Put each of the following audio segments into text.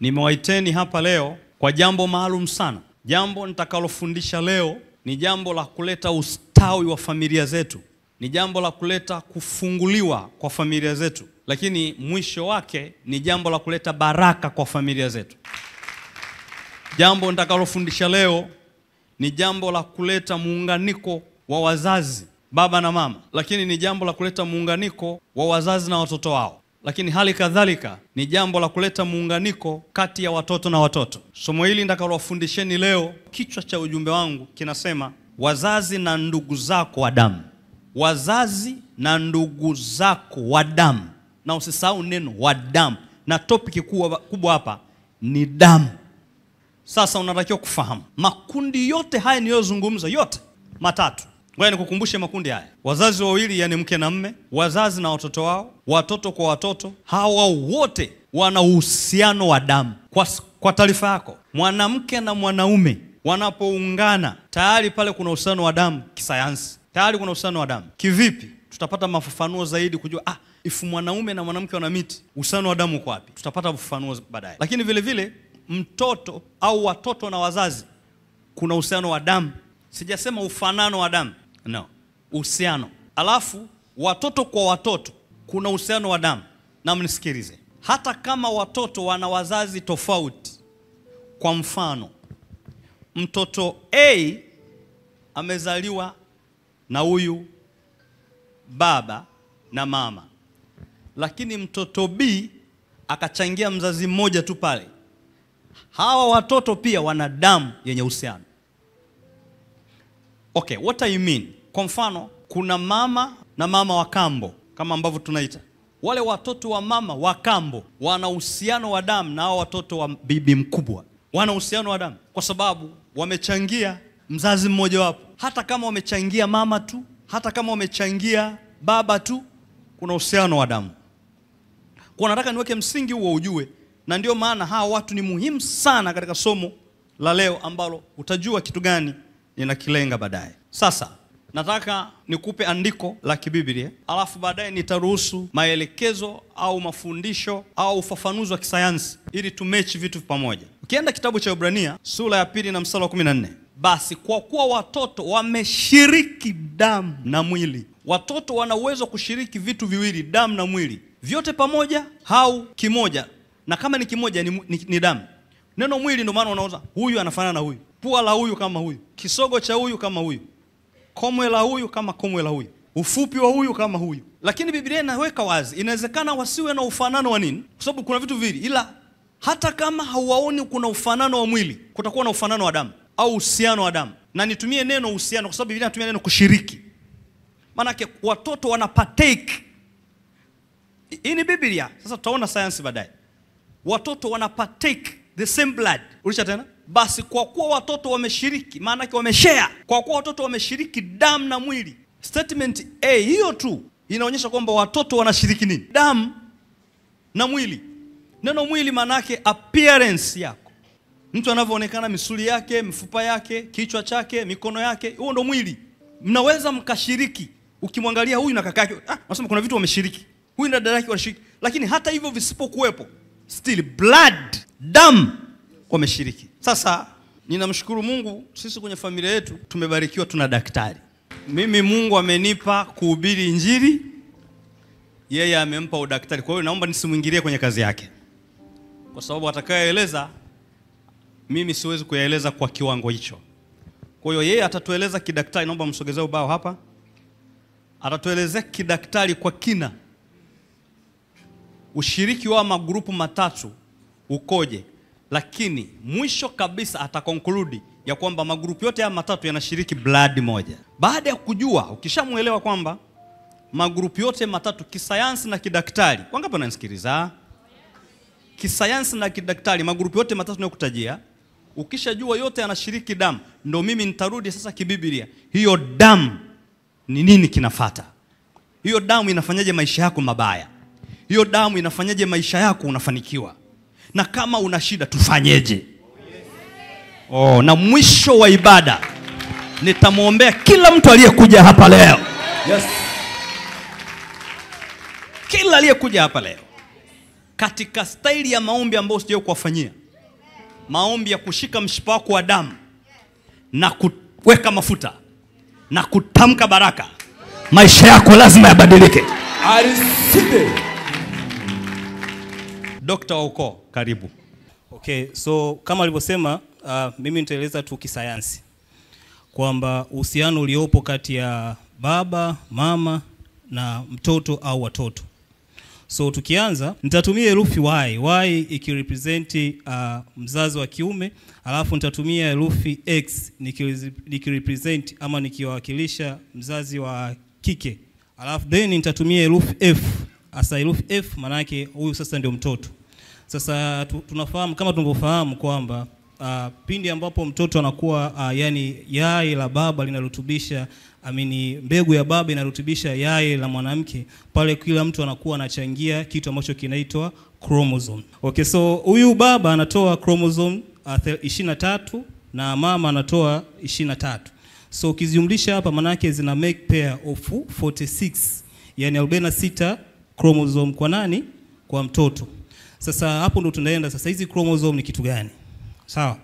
Nimewaiteni hapa leo kwa jambo maalum sana. Jambo nitakalofundisha leo ni jambo la kuleta ustawi wa familia zetu. Ni jambo la kuleta kufunguliwa kwa familia zetu. Lakini mwisho wake ni jambo la kuleta baraka kwa familia zetu. Jambo nitakalofundisha leo ni jambo la kuleta muunganiko wa wazazi, baba na mama. Lakini ni jambo la kuleta muunganiko wa wazazi na watoto wao. Lakini hali kadhalika ni jambo la kuleta muunganiko kati ya watoto na watoto. Somo hili nitakalowafundisheni leo, kichwa cha ujumbe wangu kinasema wazazi na ndugu zako wa damu. Wazazi na ndugu zako wa damu. Na usisahau neno wa damu. Na topic kubwa hapa ni damu. Sasa unatakiwa kufahamu makundi yote haya niliyozungumza yote matatu. Ngoja nikukumbushe makundi haya. Wazazi wawili, yani mke na mme, wazazi na watoto wao, watoto kwa watoto. Hawa wote wana uhusiano wa damu. Kwa taarifa yako, mwanamke na mwanaume wanapoungana, tayari pale kuna uhusiano wa damu kisayansi. Tayari kuna uhusiano wa damu. Kivipi? Tutapata mafafanuo zaidi kujua if mwanaume na mwanamke wana meet, uhusiano wa damu uko wapi? Tutapata mafafanuo baadaye. Lakini vile vile mtoto au watoto na wazazi kuna uhusiano wa damu. Sijasema ufanano wa damu. No, uhusiano. Alafu watoto kwa watoto kuna uhusiano wa damu. Na mnisikilize. Hata kama watoto wana wazazi tofauti. Kwa mfano, mtoto A amezaliwa na huyu baba na mama. Lakini mtoto B akachangia mzazi mmoja tu pale. Hawa watoto pia wana damu yenye uhusiano. Okay, what I mean? Kwa mfano, kuna mama na mama wa kambo, kama ambavyo tunaita. Wale watoto wa mama wa kambo wana uhusiano wa damu na hao watoto wa bibi mkubwa. Wana uhusiano wa damu kwa sababu wamechangia mzazi mmoja wapo. Hata kama wamechangia mama tu, hata kama wamechangia baba tu, kuna uhusiano wa damu. Kwa nataka niweke msingi huo ujue, na ndio maana hawa watu ni muhimu sana katika somo la leo ambalo utajua kitu gani ninakilenga baadaye. Sasa nataka nikupe andiko la kibiblia, alafu baadaye nitaruhusu maelekezo au mafundisho au ufafanuzi wa kisayansi ili tumechi vitu pamoja. Ukienda kitabu cha Ibrania sura ya 2 na mstari wa 14, basi kwa kuwa watoto wameshiriki damu na mwili. Watoto wana uwezo kushiriki vitu viwili, damu na mwili, vyote pamoja au kimoja. Na kama ni kimoja ni damu. Neno mwili ndio maana unaona huyu anafanana na huyu, pua la huyu kama huyu, kisogo cha huyu kama huyu, komwe la huyu kama komwe la huyu, ufupi wa huyu kama huyu. Lakini Biblia inaweka wazi, inawezekana wasiwe na ufanano wa nini? Kwa sababu kuna vitu viwili, ila hata kama hauwaoni kuna ufanano wa mwili, kutakuwa na ufanano wa damu au uhusiano wa damu. Na nitumie neno uhusiano kwa sababu Biblia inatumia neno kushiriki. Maana watoto wana partake. Hii ni Biblia. Sasa tutaona sayansi baadaye. Watoto wana partake the same blood. Ulisha tena? Basi kwa kuwa watoto wameshiriki, maana yake wameshare. Kwa kuwa watoto wameshiriki damu na mwili. Statement A hiyo tu inaonyesha kwamba watoto wanashiriki nini? Damu na mwili. Neno mwili maana yake appearance yako. Mtu anavyoonekana, misuli yake, mifupa yake, kichwa chake, mikono yake, huo ndo mwili. Mnaweza mkashiriki. Ukimwangalia huyu na kaka yake, unasema kuna vitu wameshiriki. Huyu na dada yake wanashiriki. Lakini hata hivyo visipokuwepo, still blood, damu wameshiriki. Sasa ninamshukuru Mungu, sisi kwenye familia yetu tumebarikiwa, tuna daktari. Mimi Mungu amenipa kuhubiri Injili, yeye amempa udaktari. Kwa hiyo naomba nisimuingilie kwenye kazi yake, kwa sababu atakayeeleza mimi siwezi kuyaeleza kwa kiwango hicho. Kwa hiyo yeye atatueleza kidaktari. Naomba msogezee ubao hapa. Atatuelezea kidaktari kwa kina ushiriki wa magrupu matatu ukoje. Lakini mwisho kabisa atakonkludi ya kwamba magrupu yote ya matatu yanashiriki blood moja. Baada ya kujua, ukishamuelewa kwamba magrupu yote matatu kisayansi na kidaktari, wangapi wananisikiliza? Kisayansi na kidaktari, magrupu yote matatu nayokutajia, ukishajua yote yanashiriki damu, ndio mimi nitarudi sasa kibiblia. Hiyo damu ni nini kinafuata? Hiyo damu inafanyaje maisha yako mabaya? Hiyo damu inafanyaje maisha yako unafanikiwa? Na kama una shida tufanyeje? Na mwisho wa ibada nitamwombea kila mtu aliyekuja hapa leo. Yes. Kila aliyekuja hapa leo. katika staili ya maombi ambayo sijawahi kuwafanyia. Maombi ya kushika mshipa wako wa damu na kuweka mafuta na kutamka baraka. Maisha yako lazima yabadilike. Dr. Oko, karibu. Okay, so kama alivyosema, mimi nitaeleza tu kisayansi kwamba uhusiano uliopo kati ya baba, mama na mtoto au watoto. So tukianza, nitatumia herufi Y ikirepresent mzazi wa kiume, alafu nitatumia herufi X nikirepresent ama nikiwakilisha mzazi wa kike. Alafu then nitatumia herufi F. Asa herufi F maana yake huyu sasa ndio mtoto. Sasa tunafahamu kama tunavyofahamu kwamba pindi ambapo mtoto anakuwa yani yai la baba linarutubisha mbegu ya baba inarutubisha yai la mwanamke, pale kila mtu anakuwa anachangia kitu ambacho kinaitwa chromosome. Okay, so huyu baba anatoa chromosome 23 na mama anatoa 23. So ukizijumlisha hapa maana yake zina make pair of 46, yani 46 chromosome kwa nani? Kwa mtoto. Sasa hapo ndo tunaenda sasa, hizi chromosome ni kitu gani? Sawa.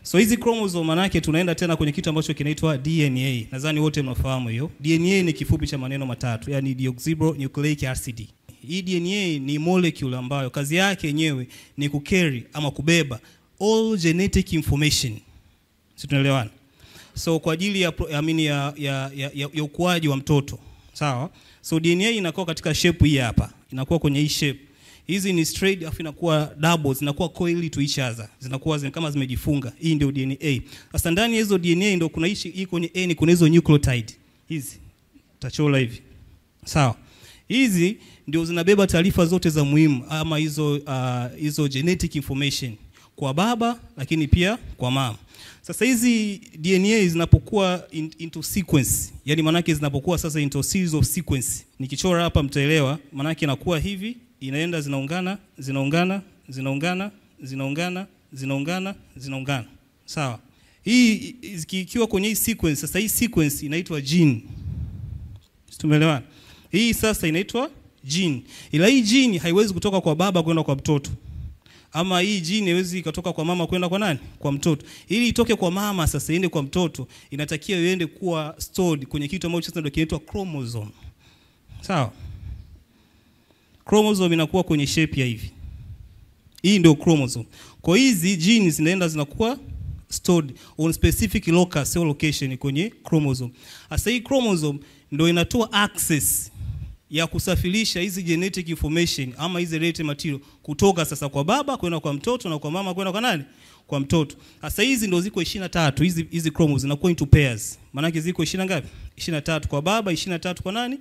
So hizi chromosome maana yake tunaenda tena kwenye kitu ambacho kinaitwa DNA. Nadhani wote mnafahamu hiyo. DNA ni kifupi cha maneno matatu, yani deoxyribonucleic acid. Hii DNA ni molecule ambayo kazi yake yenyewe ni kucarry ama kubeba all genetic information. Si tunaelewana? So kwa ajili ya ukuaji wa mtoto. Sawa? So DNA inakuwa katika shape hii hapa. Inakuwa kwenye hii shape. Hizi ni straight afu inakuwa double, zinakuwa coiled to each other. Zinakuwa kama zimejifunga. Hii ndio DNA. Sasa ndani ya hizo DNA ndio kuna hii kwenye N kuna hizo nucleotide. Hizi tachola hivi. Sawa. Hizi ndio zinabeba taarifa zote za muhimu ama hizo genetic information kwa baba lakini pia kwa mama. Sasa hizi DNA zinapokuwa into sequence, yani maana yake zinapokuwa sasa into series of sequence. Nikichora hapa mtaelewa, maana yake inakuwa hivi, inaenda zinaungana. Sawa. Hii ikiwa kwenye hii sequence, sasa hii sequence inaitwa gene. Tumeelewana? Hii sasa inaitwa gene. Ila hii gene haiwezi kutoka kwa baba kwenda kwa mtoto. Ama hii gene haiwezi kutoka kwa mama kwenda kwa nani? Kwa mtoto. Ili itoke kwa mama sasa iende kwa mtoto, inatakiwa iende kuwa stored kwenye kitu ambacho sasa ndio kinaitwa chromosome. Sawa? Chromosome inakuwa kwenye shape ya hivi. Hii ndio chromosome. Kwa hizi genes zinakuwa stored on specific locus or location kwenye chromosome. Sasa hii chromosome ndio inatoa access ya kusafirisha hizi genetic information ama hizi genetic material kutoka sasa kwa baba kwenda kwa mtoto na kwa mama kwenda kwa nani? Kwa mtoto. Sasa hizi ndio ziko 23, hizi chromosomes zinakuwa into pairs. Maana yake ziko 20 ngapi? 23 kwa baba, 23 kwa nani?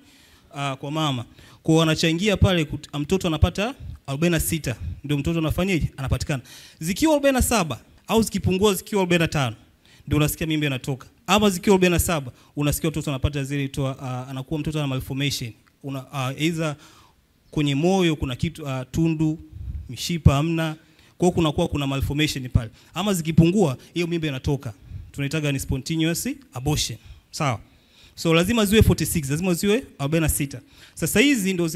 Kwa mama. Kwa wanachangia pale mtoto anapata 46. Ndio mtoto anafanyaje? Anapatikana. Zikiwa 47 au zikipungua zikiwa 45 ndio unasikia mimba inatoka. Ama zikiwa 47 unasikia mtoto anapata zile anakuwa mtoto ana malformation. Either kwenye moyo kuna kitu tundu, mishipa hamna. Kwa hiyo kunakuwa kuna malformation pale. Ama zikipungua hiyo mimba inatoka. Tunaitaga ni spontaneous abortion. Sawa. So lazima ziwe 46, lazima ziwe 46. Sasa hizi ndio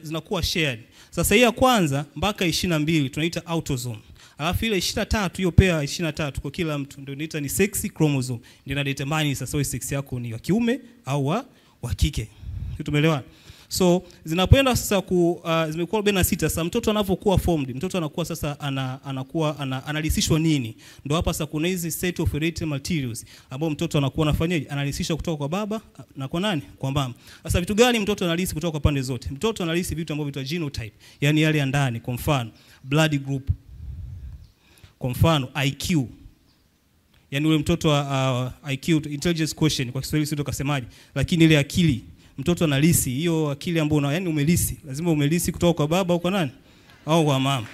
zinakuwa shared. Sasa hii ya kwanza mpaka 22 tunaita autosome. Alafu ile 23 hiyo pair 23 kwa kila mtu ndio inaita ni sex chromosome. Ndio ina determine sasa wewe sex yako ni wa kiume au wa kike. Tumeelewana? So zinapoenda sasa zimekuwa 46. Sasa mtoto anapokuwa formed, mtoto anakuwa sasa analisishwa nini? Ndio hapa sasa kuna hizi set of hereditary materials ambao mtoto anakuwa anafanyaje? Analisishwa kutoka kwa baba na kwa nani? Kwa mama. Sasa vitu gani mtoto analisi kutoka kwa pande zote? Mtoto analisi vitu ambavyo vinaitwa genotype, yani yale ya ndani, kwa mfano blood group, kwa mfano IQ. Yani ule mtoto wa IQ, intelligence quotient kwa Kiswahili sio tukasemaje, lakini ile akili mtoto analisi hiyo akili ambayo yani umelisi, lazima umelisi kutoka kwa baba au kwa nani? Au kwa mama.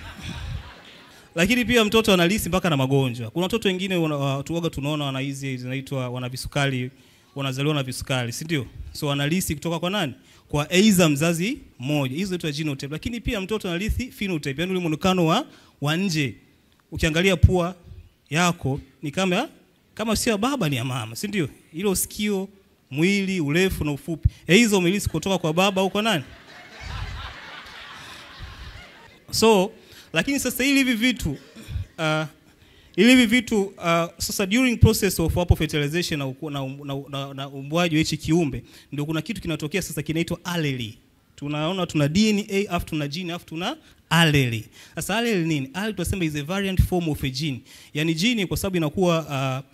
Lakini pia mtoto analisi mpaka na magonjwa. Kuna watoto wengine tuoga tunaona wana hizi zinaitwa wana visukari, wanazaliwa na visukari, si ndio? So analisi kutoka kwa nani? Kwa aidha mzazi mmoja. Hizo zinaitwa genotype. Lakini pia mtoto analisi phenotype, yani ule muonekano wa nje. Ukiangalia pua yako ni kama sio baba ni ya mama, si ndio? Hilo sikio, mwili, urefu na ufupi. Hizo umelisi kutoka kwa baba au kwa nani? So lakini sasa hivi vitu sasa during process of hapo fertilization na umbwaji wa hichi kiumbe ndio kuna kitu kinatokea sasa kinaitwa allele. Tunaona tuna DNA afu tuna gene afu tuna allele. Sasa allele nini? Allele tunasema is a variant form of a gene. Yaani gene kwa sababu inakuwa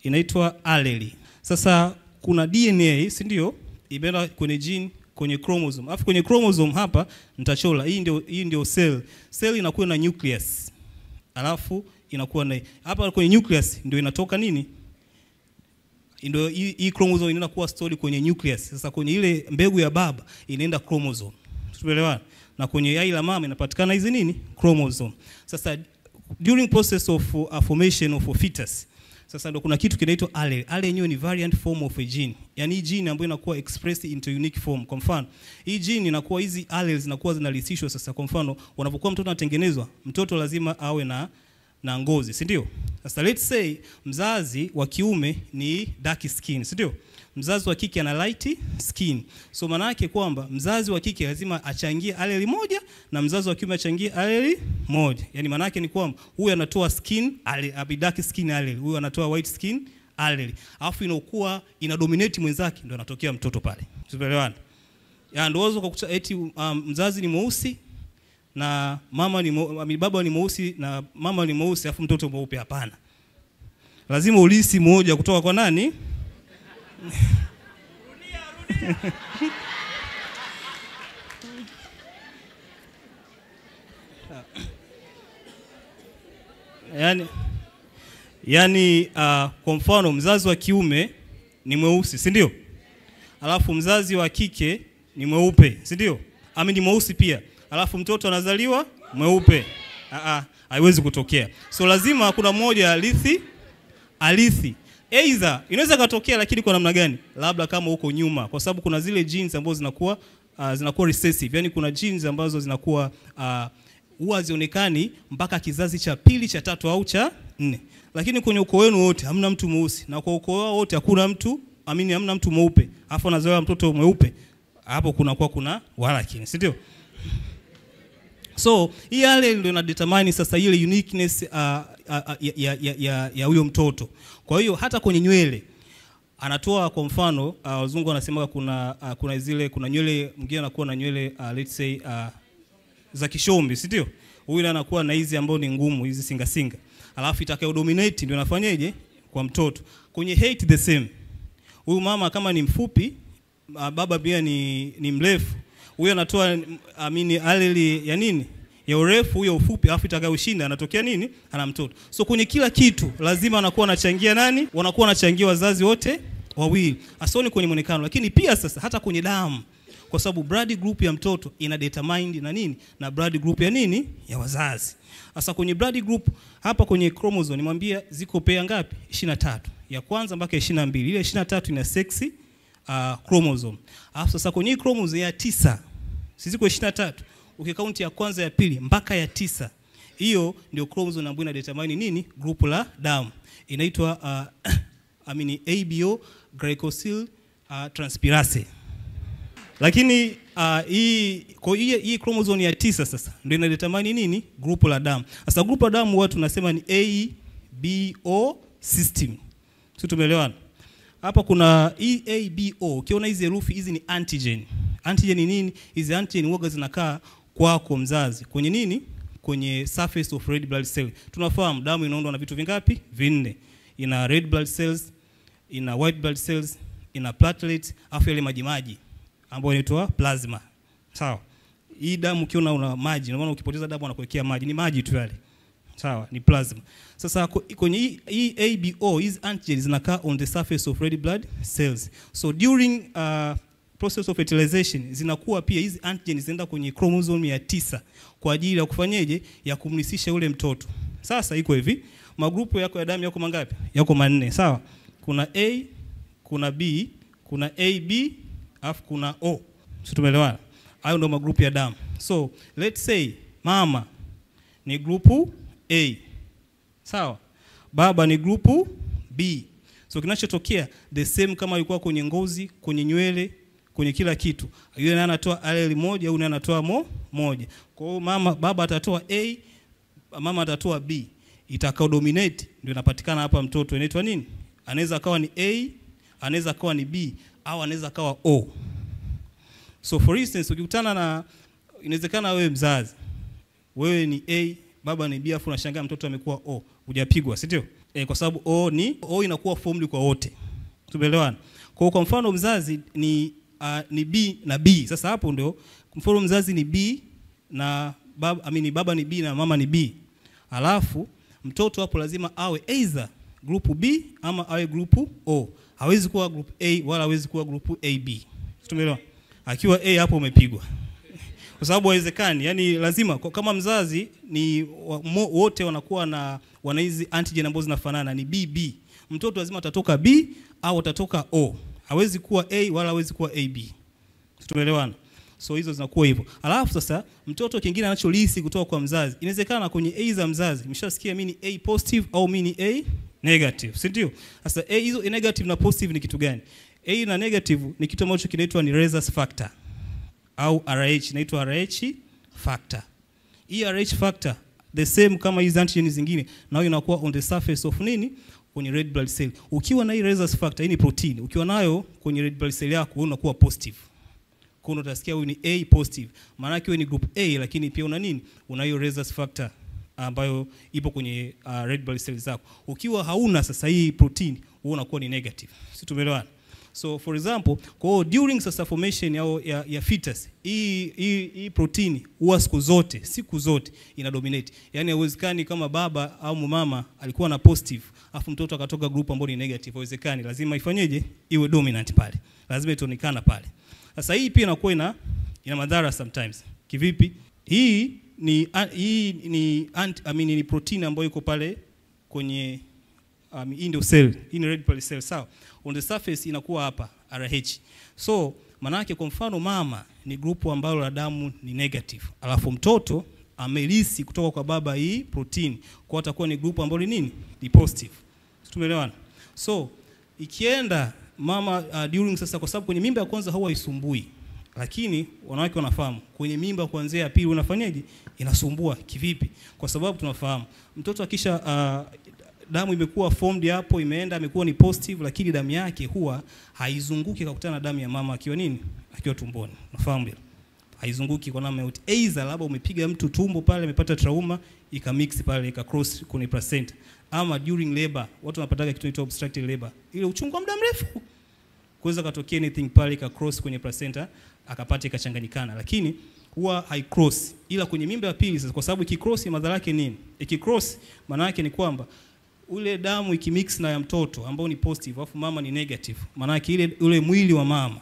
inaitwa allele. Sasa kuna DNA, si ndio? Imeenda kwenye gene, kwenye chromosome. Afu kwenye chromosome hapa nitachola. Hii ndio cell. Cell inakuwa na nucleus. Alafu inakuwa na hapa kwenye nucleus ndio inatoka nini? Ndio hii chromosome inaenda kuwa stored kwenye nucleus. Sasa kwenye ile mbegu ya baba inaenda chromosome. Tumeelewana? Na kwenye yai la mama inapatikana hizi nini? Chromosome. Sasa during process of formation of a fetus, sasa ndio kuna kitu kinaitwa allele. Allele yenyewe ni variant form of a gene. Yaani hii gene ambayo inakuwa expressed into unique form. Kwa mfano, hii gene inakuwa hizi alleles zinakuwa zinalisishwa sasa. Kwa mfano, unapokuwa mtoto anatengenezwa, mtoto lazima awe na ngozi, si ndio? Sasa let's say mzazi wa kiume ni dark skin, si ndio? Mzazi wa kike ana light skin. So maana yake kwamba mzazi wa kike lazima achangie allele moja na mzazi wa kiume achangie allele moja. Yaani maana yake ni kwamba huyu anatoa skin allele, dark skin allele, huyu anatoa white skin allele. Alafu inakuwa ina dominate mwenzake ndio anatokea mtoto pale. Tumeelewana? Ya ndio wazo kwa kuta eti mzazi ni mweusi na baba ni mweusi na mama ni mweusi afu mtoto mweupe, hapana. Lazima ulisi moja kutoka kwa nani? Yani kwa mfano mzazi wa kiume ni mweusi, si ndio? Alafu mzazi wa kike ni mweupe, si ndio? Ni mweusi pia. Alafu mtoto anazaliwa mweupe. Haiwezi kutokea. So lazima kuna mmoja alithi. Either inaweza katokea lakini kwa namna gani? Labda kama huko nyuma, kwa sababu kuna zile genes ambazo zinakuwa recessive. Yaani kuna genes ambazo zinakuwa huwa zionekani mpaka kizazi cha pili, cha tatu au cha 4. Lakini kwenye ukoo wenu wote hamna mtu mweusi na kwa ukoo wao wote hakuna mtu hamna mtu mweupe. Alafu anazaliwa mtoto mweupe. Hapo kuna walakini, si ndio? So hii allele ndio ina determine sasa ile uniqueness ya huyo mtoto. Kwa hiyo hata kwenye nywele anatoa, kwa mfano wazungu wanasema kuna nywele mwingine anakuwa na nywele let's say za kishombi, si ndio? Huyu anakuwa na hizi ambao ni ngumu, hizi singa. Alafu itakayo dominate ndio inafanyaje kwa mtoto. Kwenye height the same. Huyu mama kama ni mfupi, baba pia ni mrefu. Huyu anatoa allele ya nini? Ya urefu, huyo ufupi, alafu itakayoshinda anatokea nini? Ana mtoto. So kwenye kila kitu lazima anakuwa anachangia nani? Wanakuwa wanachangia wazazi wote wawili. Asoni kwenye muonekano, lakini pia sasa hata kwenye damu. Kwa sababu blood group ya mtoto ina determined na nini? Na blood group ya nini? Ya wazazi. Sasa kwenye blood group hapa kwenye chromosome nimwambia ziko pair ngapi? 23. Ya kwanza mpaka 22. Ile 23 ina sex chromosome. Alafu sasa kwenye chromosome ya 9 sisi kwa 23 ukikaunti ya kwanza ya pili mpaka ya 9, hiyo ndio chromosome ambayo ina determine nini? Group la damu. Inaitwa ABO glycosyl transferase. Lakini hii chromosome ya 9 sasa ndio ina determine nini? Group la damu. Sasa group la damu watu tunasema ni ABO system. Sisi tumeelewana? Hapa kuna EABO. Ukiona hizi herufi hizi ni antigen. Antigen ni nini? Hizi antigen huwa zinakaa kwako mzazi. Kwenye nini? Kwenye surface of red blood cell. Tunafahamu damu inaundwa na vitu vingapi? 4. Ina red blood cells, ina white blood cells, ina platelets, afu ile maji ambayo inaitwa plasma. Sawa. Hii damu ukiona una maji, na maana ukipoteza damu anakuwekea maji, ni maji tu yale. Sawa, ni plasma. Sasa kwenye hii ABO, hizi antigens zinakaa on the surface of red blood cells. So during process of fertilization zinakuwa pia hizi antigens zinaenda kwenye chromosome ya 9 kwa ajili ya kufanyeje? Ya kumlisisha ule mtoto. Sasa iko hivi, magrupu yako ya damu yako mangapi? Yako 4, sawa? Kuna A, kuna B, kuna AB, afu kuna O. Sisi tumeelewana? Hayo ndio magrupu ya damu. So let's say mama ni grupu A. Sawa? Baba ni grupu B. So kinachotokea the same kama ilikuwa kwenye ngozi, kwenye nywele, kwenye kila kitu. Yule anatoa allele moja, yule anatoa moja. Kwa hiyo baba atatoa A, mama atatoa B. Itakao dominate ndio inapatikana hapa mtoto. Inaitwa nini? Anaweza akawa ni A, anaweza akawa ni B, au anaweza akawa O. So for instance, ukikutana na, inawezekana wewe mzazi, wewe ni A, baba ni B, afu unashangaa mtoto amekuwa O, hujapigwa, si ndio? Kwa sababu O inakuwa formula kwa wote. Tumeelewana? Kwa mfano mzazi ni B na B. Sasa hapo ndio mfano mzazi ni B na baba ni B na mama ni B. Alafu mtoto hapo lazima awe either group B ama awe group O. Hawezi kuwa group A wala hawezi kuwa group AB. Tumeelewa? Akiwa A hapo umepigwa. Kwa sababu haiwezekani, yani lazima kama mzazi ni wote wanakuwa wana hizi antigen ambazo zinafanana ni BB. Mtoto lazima atatoka B au atatoka O. Hawezi kuwa A wala hawezi kuwa AB. Tumeelewana? So hizo zinakuwa hivyo. Alafu sasa mtoto kingine anacholisi kutoka kwa mzazi. Inawezekana kwenye A za mzazi, mshasikia mimi ni A positive au mimi ni A negative, si ndio? Sasa hizo negative na positive ni kitu gani? A na negative ni kitu ambacho kinaitwa ni rhesus factor au RH, inaitwa RH factor. Hii RH factor the same kama hizo antigen zingine, na inakuwa on the surface of nini? Kwenye red blood cell. Ukiwa na hii rhesus factor, hii ni protein, ukiwa nayo kwenye red blood cell yako unakuwa positive. Kwa hiyo utasikia wewe ni A positive. Maana yake wewe ni group A, lakini pia una nini? Una hiyo rhesus factor ambayo ipo kwenye red blood cells zako. Ukiwa hauna sasa hii protein, wewe unakuwa ni negative. Si tumeelewana? So for example, kwa during sasa formation ya fetus, hii protein huwa siku zote ina dominate. Yaani haiwezekani kama baba au mama alikuwa na positive, afu mtoto akatoka group ambayo ni negative, haiwezekani. Lazima ifanyeje? Iwe dominant pale. Lazima itaonekana pale. Sasa hii pia inakuwa ina madhara sometimes. Kivipi? Hii ni protein ambayo iko pale kwenye hii ndio cell, hii ni red blood cell, sawa? On the surface inakuwa hapa RH. So manake kwa mfano mama ni grupu ambalo la damu ni negative, alafu mtoto amelisi kutoka kwa baba hii protein, kwa atakuwa ni grupu ambalo nini? Ni positive. Tumeelewana? So ikienda mama during sasa, kwa sababu kwenye mimba ya kwanza huwa isumbui, lakini wanawake wanafahamu kwenye mimba kuanzia ya pili unafanyaje? Inasumbua. Kivipi? Kwa sababu tunafahamu mtoto akisha damu imekuwa formed hapo, imeenda amekuwa ni positive, lakini damu yake huwa haizunguki kukutana na damu ya mama akiwa nini? Akiwa tumboni. Unafahamu hilo? Haizunguki kwa namna yote. Either labda umepiga mtu tumbo pale, amepata trauma, ikamix pale, ikacross kwenye placenta, ama during labor watu wanapataga kitu inaitwa obstructive labor, ile uchungu wa muda mrefu, kuweza katokea anything pale ikacross kwenye placenta, akapata ikachanganyikana, lakini huwa haicross. Ila kwenye mimba ya pili sasa, kwa sababu ikicross madhara yake nini? Ikicross maana yake ni kwamba ule damu ikimix na ya mtoto ambao ni positive afu mama ni negative, maana yake ule mwili wa mama,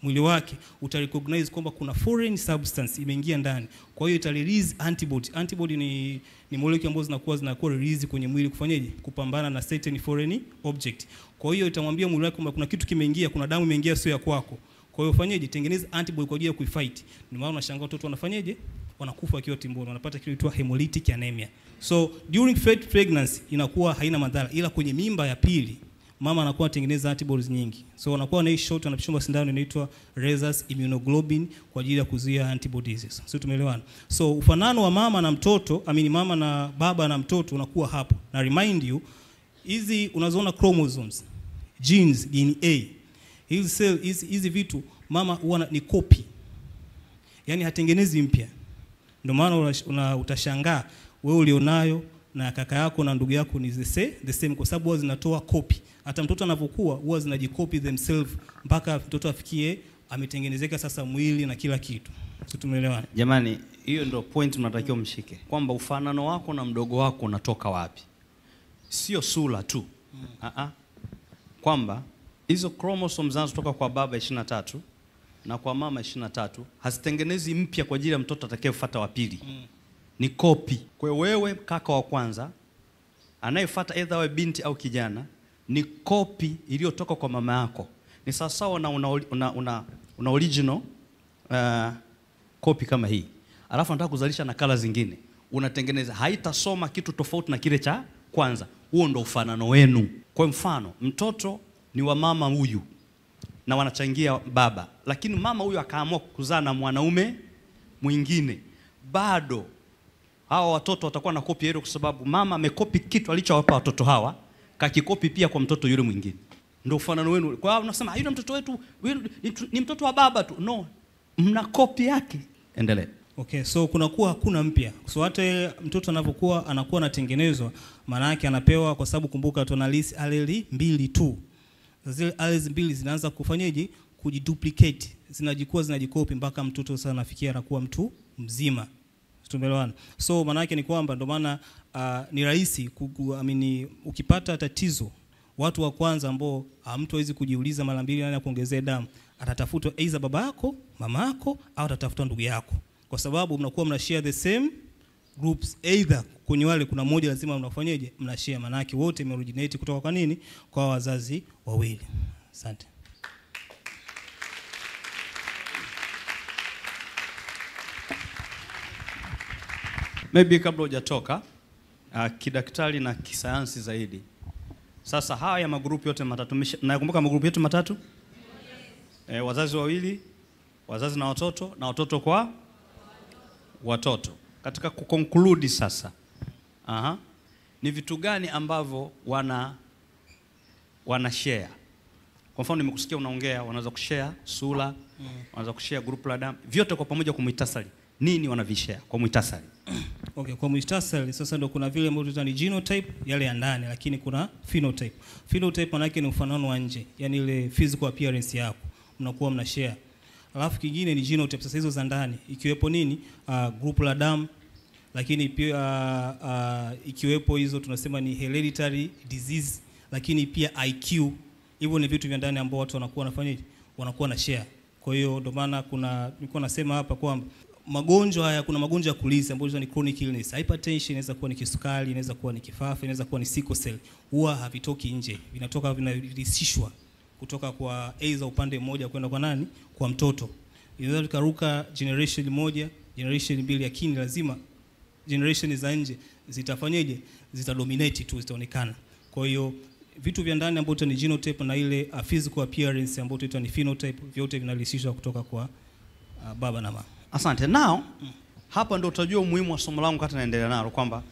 mwili wake utarecognize kwamba kuna foreign substance imeingia ndani. Kwa hiyo ita release antibody. Antibody ni molecule ambazo zinakuwa release kwenye mwili kufanyaje? Kupambana na certain foreign object. Kwa hiyo itamwambia mwili wake kwamba kuna kitu kimeingia, kuna damu imeingia sio ya kwako. Kwa hiyo fanyaje? Tengeneza antibody kwa ajili ya kuifight. Ndio maana unashangaa watoto wanafanyaje? Wanakufa akiwa tumboni, wanapata kitu kinaitwa hemolytic anemia. So during pregnancy inakuwa haina madhara, ila kwenye mimba ya pili mama anakuwa anatengeneza antibodies nyingi. So wanakuwa na hii shot, wanapishwa sindano inaitwa rhesus immunoglobulin kwa ajili ya kuzuia antibodies. So tumeelewana. So ufanano wa mama na mtoto, mama na baba na mtoto unakuwa hapo. Na remind you, hizi unazoona chromosomes, genes, DNA, hizi vitu mama huwa ni copy. Yaani hatengenezi mpya. Ndio maana utashangaa wewe ulionayo na kaka yako na ndugu yako ni the same, kwa sababu huwa zinatoa copy. Hata mtoto anapokuwa huwa zinajicopy themselves mpaka mtoto afikie ametengenezeka sasa mwili na kila kitu. Sio, tumeelewana? Jamani, hiyo ndio point tunatakiwa mshike. Kwamba ufanano wako na mdogo wako unatoka wapi? Sio sura tu. Kwamba hizo chromosomes zinazotoka kwa baba 23 na kwa mama 23 hazitengenezi mpya kwa ajili ya mtoto atakayefuata wa pili. Ni copy. Kwa wewe kaka wa kwanza anayefuata either we binti au kijana, ni copy iliyotoka kwa mama yako. Ni sawa na una original copy kama hii. Alafu unataka kuzalisha nakala zingine. Unatengeneza, haitasoma kitu tofauti na kile cha kwanza. Huo ndio ufanano wenu. Kwa mfano, mtoto ni wa mama huyu na wanachangia baba, lakini mama huyu akaamua kuzaa na mwanaume mwingine. bado hawa watoto watakuwa na kopi hilo, kwa sababu mama amekopi kitu alichowapa watoto hawa, kakikopi pia kwa mtoto yule mwingine. Ndio ufanano wenu. Kwa hiyo unasema yule mtoto wetu ni mtoto wa baba tu. No, mna kopi yake. Endelee. Okay, so kunakuwa hakuna mpya. So hata mtoto anapokuwa anakuwa anatengenezwa, maana yake anapewa, kwa sababu kumbuka tuna list allele 2 tu. Zile alleles 2 zinaanza kufanyaje? Kujiduplicate. Zinajikopi mpaka mtoto sasa anafikia anakuwa mtu mzima. Tumeelewana. So maana yake ni kwamba ndio maana ni rahisi ukipata tatizo, watu wa kwanza ambao mtu hawezi kujiuliza mara mbili nani kuongezea damu, atatafuta aidha baba yako, mama yako, au atatafuta ndugu yako, kwa sababu mnakuwa mnashare the same groups. Either kwenye wale kuna mmoja lazima mnafanyaje? Mnashare, maana yake wote originate kutoka kwa nini? Kwa wazazi wawili. Asante. Maybe kabla hujatoka kidaktari na kisayansi zaidi. Sasa haya magrupu yote matatu, nakumbuka magrupu yetu matatu? Wazazi wawili, wazazi na watoto kwa watoto. Katika kuconclude sasa, ni vitu gani ambavyo wana share? Kwa mfano nimekusikia unaongea, wanaweza kushare sura, wanaweza kushare group la damu, vyote kwa pamoja kwa muhtasari. Nini wanavishare kwa muhtasari? Okay, kwa muhtasari sasa ndio kuna vile ambavyo ni genotype yale ya ndani, lakini kuna phenotype. Phenotype maana yake ni ufanano wa nje, yani ile physical appearance yako mnakuwa mna share. Alafu kingine ni genotype, sasa hizo za ndani ikiwepo nini? Group la damu, lakini pia ikiwepo hizo tunasema ni hereditary disease, lakini pia IQ. Hivyo ni vitu vya ndani ambao watu wanakuwa wanafanya, wanakuwa na share. Kwa hiyo ndio maana nilikuwa nasema hapa kwamba magonjwa haya, kuna magonjwa ya kulisi ambayo ni chronic illness. Hypertension inaweza kuwa ni kisukari, inaweza kuwa ni kifafa, inaweza kuwa ni sickle cell. Huwa havitoki nje, vinatoka vinarisishwa kutoka kwa aidha upande mmoja kwenda kwa nani? Kwa mtoto. Inaweza tukaruka generation moja, generation mbili, lakini lazima generation za nje zitafanyaje? Zitadominate tu, zitaonekana. Kwa hiyo vitu vya ndani ambavyo ni genotype na ile physical appearance ambayo ni phenotype, vyote vinarisishwa kutoka kwa baba na mama. Asante. Now, hapa ndio utajua umuhimu wa somo langu kata naendelea nalo kwamba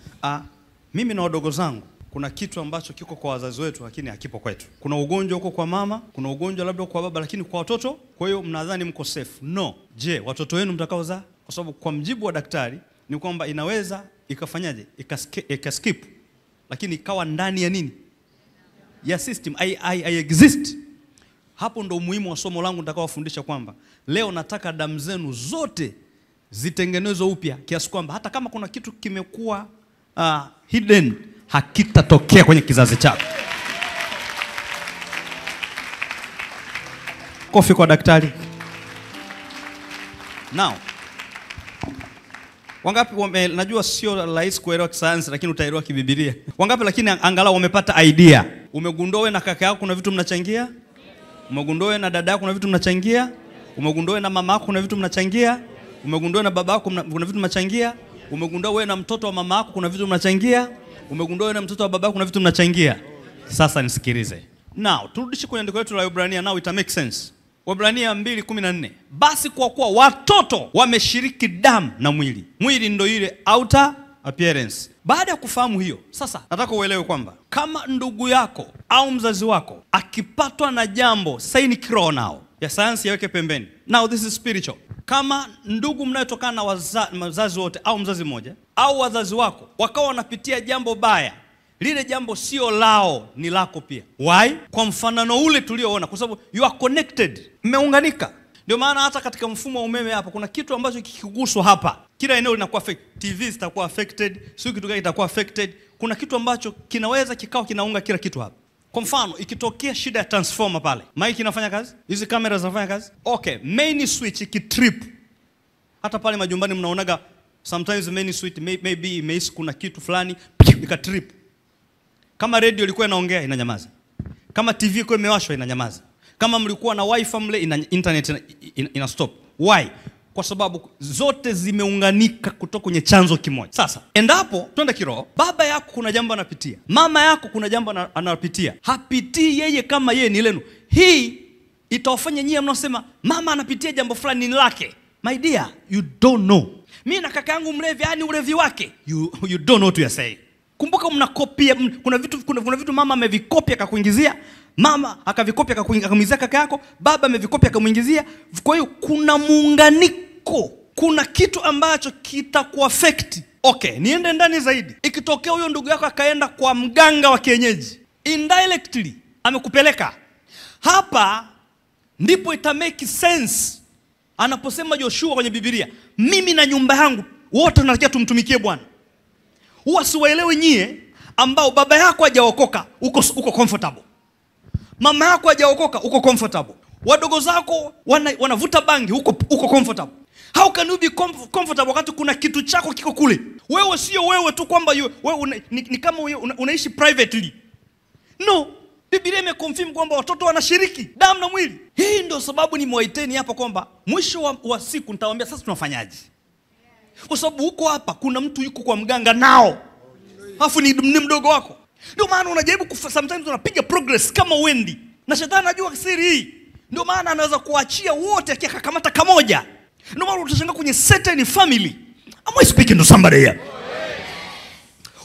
mimi na wadogo zangu kuna kitu ambacho kiko kwa wazazi wetu lakini hakipo kwetu. Kuna ugonjwa huko kwa mama, kuna ugonjwa labda kwa baba, lakini kwa watoto, kwa hiyo mnadhani mko safe. No. Je, watoto wenu mtakaozaa? Kwa sababu kwa mjibu wa daktari ni kwamba inaweza ikafanyaje? Ikaskip. Lakini ikawa ndani ya nini? Ya system. I exist. Hapo ndo umuhimu wa somo langu nitakawafundisha kwamba leo nataka damu zenu zote zitengenezwe upya kiasi kwamba hata kama kuna kitu kimekuwa hidden hakitatokea kwenye kizazi chako. Kofi kwa daktari. Now, wangapi najua sio rahisi kuelewa kisayansi lakini utaelewa kibibilia. Wangapi lakini angalau wamepata idea? Umegundua wewe na kaka yako kuna vitu mnachangia? Umegundua wewe na dada yako kuna vitu mnachangia? Umegundua wewe na mama yako kuna vitu mnachangia? Umegundua na baba yako kuna vitu mnachangia? Umegundua wewe na mtoto wa mama yako kuna vitu mnachangia? Umegundua wewe na mtoto wa baba yako kuna vitu mnachangia? Sasa nisikilize. Now, turudishe kwenye andiko letu la Waebrania, now it make sense. Waebrania 2:14. Basi kwa kuwa watoto wameshiriki damu na mwili. Mwili ndio ile outer appearance. Baada ya kufahamu hiyo, sasa nataka uelewe kwamba kama ndugu yako au mzazi wako akipatwa na jambo, sasa hii ni kiroho nao. Ya sayansi yaweke pembeni. Now this is spiritual. Kama ndugu mnayotokana na wazazi wote au mzazi mmoja au wazazi wako wakawa wanapitia jambo baya, lile jambo sio lao, ni lako pia. Why? Kwa mfanano ule tulioona, kwa sababu you are connected, mmeunganika. Ndio maana hata katika mfumo wa umeme hapa kuna kitu ambacho kikiguswa hapa, kila eneo linakuwa affected. TV zitakuwa affected, sio kitu gani kitakuwa affected. Kuna kitu ambacho kinaweza kikao kinaunga kila kitu hapa. Kwa mfano, ikitokea shida ya transformer pale, mic inafanya kazi? Hizi kamera zinafanya kazi? Okay, main switch ikitrip. Hata pale majumbani mnaonaga sometimes main switch maybe imehisi kuna kitu fulani ikatrip. Kama radio ilikuwa inaongea inanyamaza. Kama TV ilikuwa imewashwa inanyamaza. Kama mlikuwa na wifi mle internet ina stop. Why? Kwa sababu zote zimeunganika kutoka kwenye chanzo kimoja. Sasa, endapo twende kiroho, baba yako kuna jambo anapitia, mama yako kuna jambo anapitia. Hapitii yeye kama yeye ni lenu. Hii itawafanya nyinyi mnaosema mama anapitia jambo fulani ni lake. My dear, you don't know. mimi na kaka yangu mlevi, yani ulevi wake. You don't know what you are saying. Kumbuka mnakopia, kuna vitu mama amevikopia akakuingizia, mama akavikopia akamuingizia kaka yako, baba amevikopia akamuingizia. Kwa hiyo kuna muunganiko, kuna kitu ambacho kitakuaffect. Okay, niende ndani zaidi. Ikitokea huyo ndugu yako akaenda kwa mganga wa kienyeji, indirectly amekupeleka. Hapa ndipo ita make sense anaposema Joshua kwenye Biblia, mimi na nyumba yangu wote tunatakiwa tumtumikie Bwana. Huwa siwaelewi nyie ambao baba yako hajaokoka uko comfortable. Mama yako hajaokoka uko comfortable. Wadogo zako wanavuta bangi uko comfortable. How can you be comfortable wakati kuna kitu chako kiko kule? Wewe sio wewe tu kwamba wewe ni kama unaishi privately. No, Biblia imeconfirm kwamba watoto wanashiriki damu na mwili. Hii ndio sababu nimewaiteni hapa kwamba mwisho wa siku nitawaambia sasa tunafanyaje. Kwa sababu huko hapa kuna mtu yuko kwa mganga nao. Alafu ni mdogo wako. Ndio maana unajaribu sometimes unapiga progress kama wendi. Na shetani anajua siri hii. Ndio maana anaweza kuachia wote akakamata kamoja. Ndio maana utashangaa kwenye certain family. Am I speaking to somebody here?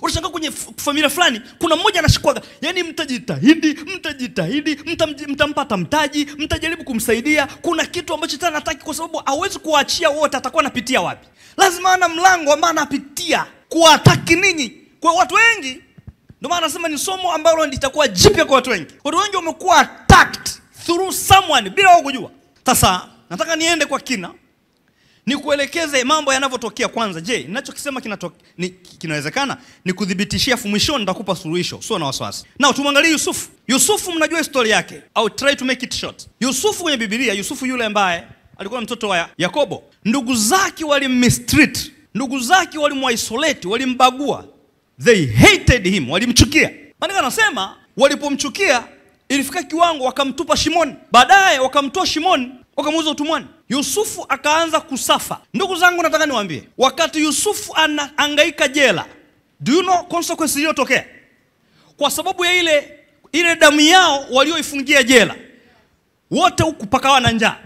Utashangaa kwenye familia fulani kuna mmoja anashikwaga, yani mtajitahidi, mtampata mtaji, mtajaribu kumsaidia. Kuna kitu ambacho tena hataki kwa sababu hawezi kuachia wote, atakuwa anapitia wapi? Lazima ana mlango ambao anapitia kuwataki ninyi. Kwa watu wengi ndio maana nasema ni somo ambalo litakuwa jipya kwa watu wengi. Watu wengi wamekuwa attacked through someone bila wao kujua. Sasa nataka niende kwa kina, nikuelekeze mambo yanavyotokea kwanza. Je, ninachokisema kinawezekana? Nikudhibitishia afu mwishoni nitakupa suluhisho, sio na wasiwasi. Na tumwangalie Yusufu. Yusufu mnajua historia yake. I'll try to make it short. Yusufu kwenye Biblia, Yusufu yule ambaye alikuwa mtoto wa Yakobo, ndugu zake walimistreat, ndugu zake walimwisolate, walimbagua. They hated him, walimchukia. Maana anasema walipomchukia ilifika kiwango wakamtupa shimoni. Baadaye wakamtoa shimoni, wakamuuza utumwani. Yusufu akaanza kusafa. Ndugu zangu nataka niwaambie, wakati Yusufu anahangaika jela, do you know consequences iliyotokea? Kwa sababu ya ile damu yao walioifungia jela, wote huku pakawa na njaa.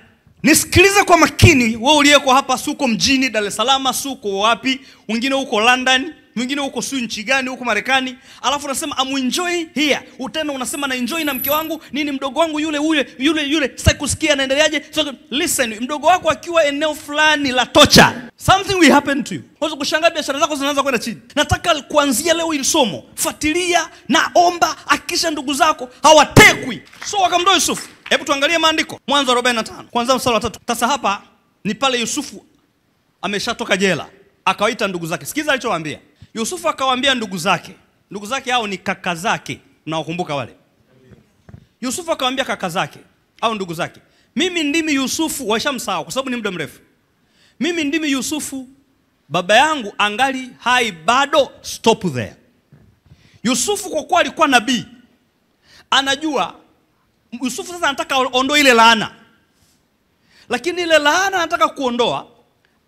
Nisikilize kwa makini, wewe uliyeko hapa, suko mjini Dar es Salaam, suko wapi, wengine huko London, mwingine huko sio nchi gani, huko Marekani, alafu unasema I'm enjoying here. Utena unasema na enjoy na mke wangu, nini mdogo wangu yule sasa kusikia anaendeleaje? So listen, mdogo wako akiwa eneo fulani la torture, something will happen to you. Unaweza kushangaa biashara zako zinaanza kwenda chini. Nataka kuanzia leo ili somo, fuatilia na omba hakisha ndugu zako hawatekwi. So wakamdoa Yusufu. Hebu tuangalie maandiko. Mwanzo 45. Kwanza mstari wa 3. Sasa hapa ni pale Yusufu ameshatoka jela. Akawaita ndugu zake. Sikiza alichowaambia. Yusufu akawaambia ndugu zake. Ndugu zake hao ni kaka zake. Unawakumbuka wale? Yusufu akawaambia kaka zake au ndugu zake, mimi ndimi Yusufu, washamsahau kwa sababu ni muda mrefu. Mimi ndimi Yusufu, baba yangu angali hai bado. Stop there. Yusufu kwa kuwa alikuwa nabii, anajua Yusufu sasa anataka aondoe ile laana. Lakini ile laana anataka kuondoa,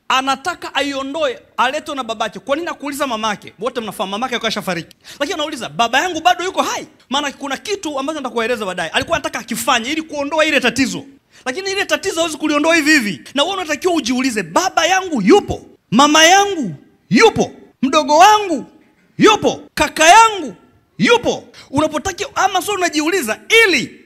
anataka aiondoe aletwe na babake. Kwa nini nakuuliza mamake? Wote mnafahamu mamake alikuwa shafariki. Lakini anauliza baba yangu bado yuko hai? Maana kuna kitu ambacho nitakueleza baadaye. Alikuwa anataka akifanye ili kuondoa ile tatizo. Lakini ile tatizo hawezi kuliondoa hivi hivi. Na wewe unatakiwa ujiulize, baba yangu yupo? Mama yangu yupo? Mdogo wangu yupo? Kaka yangu yupo? Unapotaka ama sio unajiuliza ili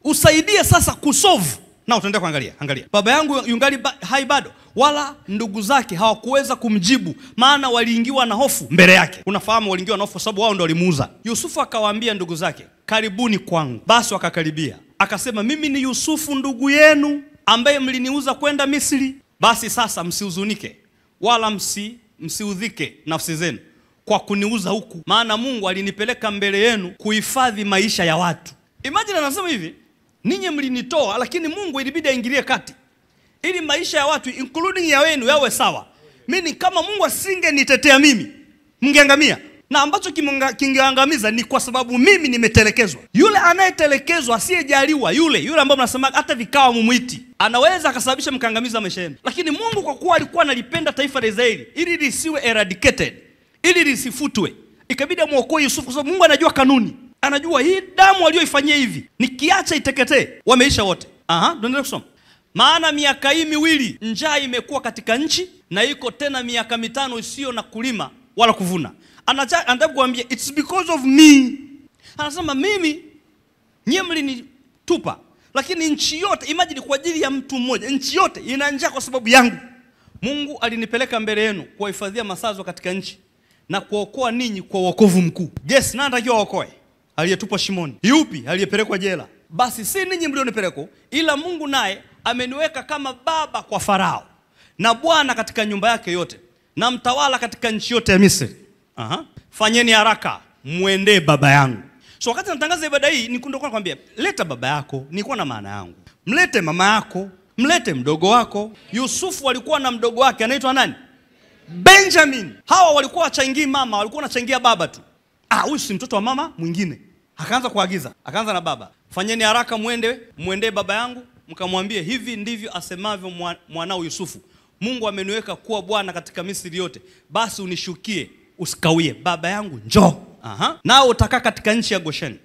usaidie sasa kusolve. Na utaendelea kuangalia. Angalia. Baba yangu yungali hai bado, wala ndugu zake hawakuweza kumjibu maana waliingiwa na hofu mbele yake. Unafahamu waliingiwa na hofu sababu wao ndio walimuuza. Yusufu akawaambia ndugu zake, karibuni kwangu. Basi wakakaribia. Akasema, mimi ni Yusufu ndugu yenu ambaye mliniuza kwenda Misri. Basi sasa msihuzunike wala msiudhike nafsi zenu kwa kuniuza huku, maana Mungu alinipeleka mbele yenu kuhifadhi maisha ya watu. Imagine anasema hivi, ninyi mlinitoa lakini Mungu ilibidi aingilie kati ili maisha ya watu including ya wenu yawe sawa. Mimi kama Mungu asingenitetea mimi, mngeangamia. Na ambacho kingeangamiza ni kwa sababu mimi nimetelekezwa. Yule anayetelekezwa asiyejaliwa, yule ambaye mnasema hata vikao mumuiti, anaweza akasababisha mkaangamiza maisha yenu. Lakini Mungu kwa kuwa alikuwa analipenda taifa la Israeli ili lisiwe eradicated, ili lisifutwe, ikabidi amuokoe Yusufu kwa sababu Mungu anajua kanuni. Anajua hii damu aliyoifanyia hivi, nikiacha iteketee wameisha wote. Tuendelee kusoma. Maana miaka hii miwili njaa imekuwa katika nchi, na iko tena miaka 5 isiyo na kulima wala kuvuna. Anataka kuambia it's because of me. Anasema mimi nyie mlinitupa, lakini nchi yote, imagine kwa ajili ya mtu mmoja, nchi yote ina njaa kwa sababu yangu. Mungu alinipeleka mbele yenu kuwahifadhia masazo katika nchi na kuokoa ninyi kwa wokovu mkuu. Yes, nani anatakiwa okoe? Aliyetupwa shimoni. Yupi? Aliyepelekwa jela. Basi si ninyi mlionipeleka, ila Mungu naye ameniweka kama baba kwa Farao na bwana katika nyumba yake yote na mtawala katika nchi yote ya Misri. Fanyeni haraka muendee baba yangu. So wakati natangaza ibada hii nikundo kwa kwambia leta baba yako, nilikuwa na maana yangu. Mlete mama yako, mlete mdogo wako. Yusufu alikuwa na mdogo wake anaitwa nani? Benjamin. Hawa walikuwa wachangia mama, walikuwa wanachangia baba tu. Huyu si mtoto wa mama mwingine. Akaanza kuagiza, akaanza na baba. Fanyeni haraka muende baba yangu, mkamwambie hivi ndivyo asemavyo mwanao Yusufu. Mungu ameniweka kuwa bwana katika Misri yote. Basi unishukie, usikawie. Baba yangu njoo. Nao utakaa katika nchi ya Goshen.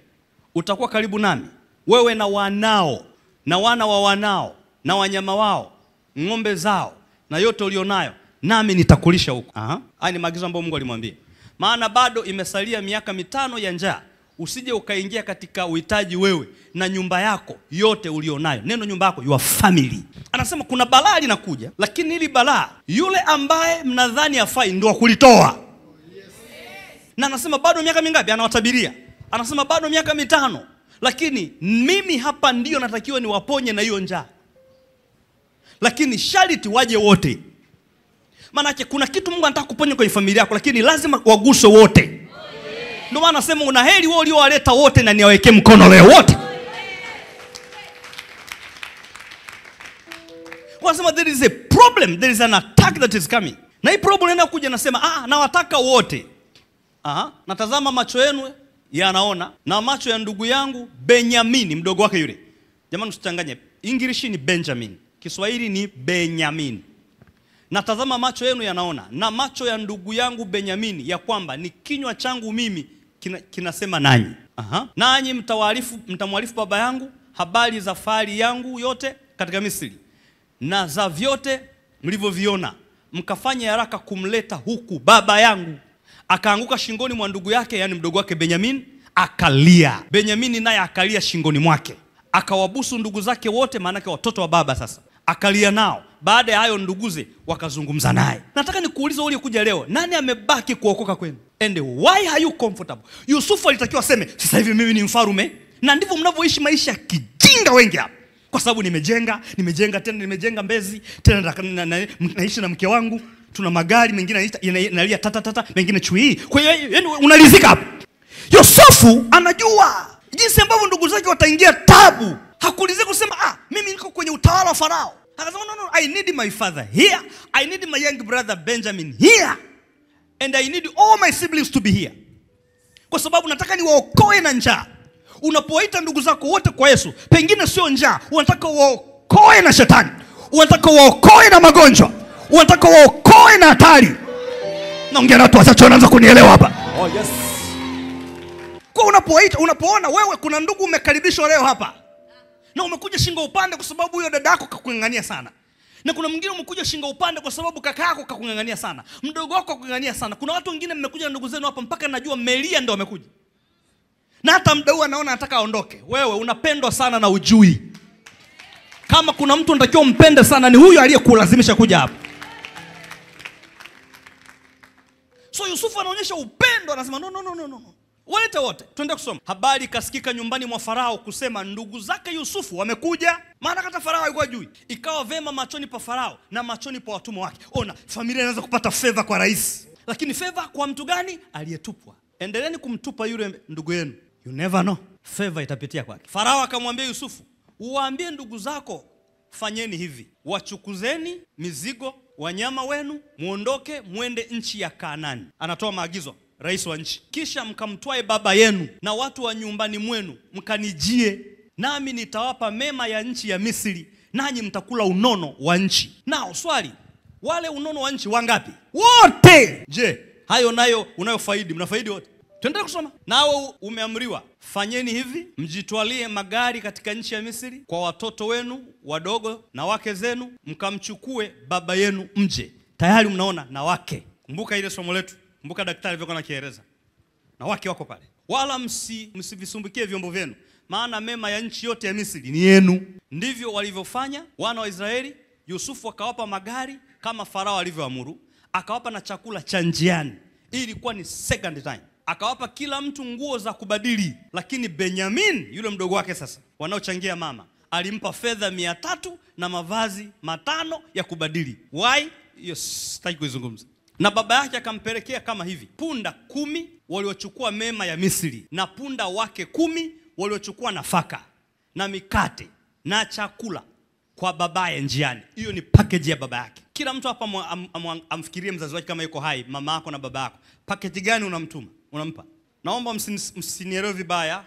Utakuwa karibu nami, wewe na wanao, na wana wa wanao, na wanyama wao, ng'ombe zao, na yote ulionayo, nami nitakulisha huko. Haya ni maagizo ambayo Mungu alimwambia. Maana bado imesalia miaka 5 ya njaa. Usije ukaingia katika uhitaji wewe na nyumba yako yote ulionayo. Neno nyumba yako, your family. Anasema kuna balaa linakuja, lakini hili balaa yule ambaye mnadhani afai ndio kulitoa. Na anasema bado miaka mingapi? Anawatabiria. Anasema bado miaka 5. Lakini mimi hapa ndio natakiwa niwaponye na hiyo njaa. Lakini sharti waje wote. Maana kuna kitu Mungu anataka kuponya kwenye familia yako, lakini lazima waguswe wote. Ndio maana anasema una heri wao uliowaleta wote na niwaweke mkono leo wote. Wanasema there is a problem, there is an attack that is coming. Na hii problem inakuja, nasema nawataka wote. Natazama macho yenu yanaona na macho ya ndugu yangu Benyamini mdogo wake yule. Jamani usichanganye. English ni Benjamin, Kiswahili ni Benyamin. Natazama macho yenu yanaona na macho ya ndugu yangu Benyamini ya kwamba ni kinywa changu mimi kinasema nanyi. Nanyi mtamwarifu baba yangu habari za fahari yangu yote katika Misri na za vyote mlivyoviona, mkafanya haraka kumleta huku baba yangu. Akaanguka shingoni mwa ndugu yake, yani mdogo wake Benyamin, akalia. Benyamini naye akalia shingoni mwake. Akawabusu ndugu zake wote, maana yake watoto wa baba sasa. Akalia nao. Baada ya hayo nduguze wakazungumza naye. Nataka nikuulize wewe kuja leo, nani amebaki kuokoka kwenu? And why are you comfortable? Yusufu alitakiwa aseme sasa hivi mimi ni mfalme, na ndivyo mnavyoishi maisha ya kijinga wengi hapa. Kwa sababu nimejenga Mbezi, tena naishi na mke wangu, tuna magari mengine inalia tata, mengine chui. Kwa hiyo yani unalizika hapo. Yusufu anajua jinsi ambavyo ndugu zake wataingia tabu. Hakuuliza kusema mimi niko kwenye utawala wa Farao. Akasema no, I need my father here. I need my young brother Benjamin here. And I need all my siblings to be here. Kwa sababu nataka niwaokoe na njaa. Unapoita ndugu zako wote kwa Yesu, pengine sio njaa, unataka waokoe na shetani. Unataka waokoe na magonjwa. Unataka waokoe na hatari. Naongea na watu wachache wanaanza kunielewa hapa. Yes. Kwa unapoona wewe kuna ndugu umekaribishwa leo hapa, na umekuja shingo upande kwa sababu huyo dada yako kakungangania sana. Na kuna mwingine umekuja shingo upande kwa sababu kaka yako kakungangania sana. Mdogo wako kakungangania sana. Kuna watu wengine mmekuja na ndugu zenu hapa mpaka najua Melia ndio amekuja. Na hata mdau anaona anataka aondoke. Wewe unapendwa sana na ujui. Kama kuna mtu unatakiwa umpende sana ni huyo aliyekulazimisha kuja hapa. So Yusufu anaonyesha upendo, anasema no. Walete wote. Twende kusoma. Habari kasikika nyumbani mwa Farao kusema ndugu zake Yusufu wamekuja. Maana kata Farao alikuwa juu. Ikawa vema machoni pa Farao na machoni pa watumwa wake. Ona, familia inaweza kupata favor kwa rais. Lakini favor kwa mtu gani? Aliyetupwa. Endeleeni kumtupa yule ndugu yenu. You never know. Favor itapitia kwake. Farao akamwambia Yusufu, uwaambie ndugu zako fanyeni hivi. Wachukuzeni mizigo, wanyama wenu, muondoke muende nchi ya Kanaani. Anatoa maagizo rais wa nchi. Kisha mkamtwae baba yenu na watu wa nyumbani mwenu, mkanijie, nami nitawapa mema ya nchi ya Misri, nanyi mtakula unono wa nchi. Nao swali, wale unono wa nchi wangapi? Wote. Je, hayo nayo unayofaidi, mnafaidi wote? Tuendelee kusoma. Nao umeamriwa, fanyeni hivi, mjitwalie magari katika nchi ya Misri kwa watoto wenu wadogo na wake zenu, mkamchukue baba yenu mje. Tayari mnaona na wake. Kumbuka ile somo letu. Kumbuka daktari alivyokuwa anakieleza. Na wake wako pale. Wala msivisumbukie vyombo vyenu, maana mema ya nchi yote ya Misri ni yenu. Ndivyo walivyofanya wana wa Israeli. Yusufu akawapa magari kama Farao alivyoamuru, akawapa na chakula cha njiani. Hii ilikuwa ni second time. Akawapa kila mtu nguo za kubadili, lakini Benjamin yule mdogo wake sasa wanaochangia mama alimpa fedha 300 na mavazi 5 ya kubadili. Why? Hiyo sitaki kuizungumza. Na baba yake akampelekea kama hivi: punda 10 waliochukua mema ya Misri, na punda wake 10 waliochukua nafaka na mikate na chakula kwa babaye njiani. Hiyo ni package ya baba yake. Kila mtu hapa amfikirie mzazi wake kama yuko hai, mama yako na baba yako. Package gani unampa? Naomba msinielewe vibaya.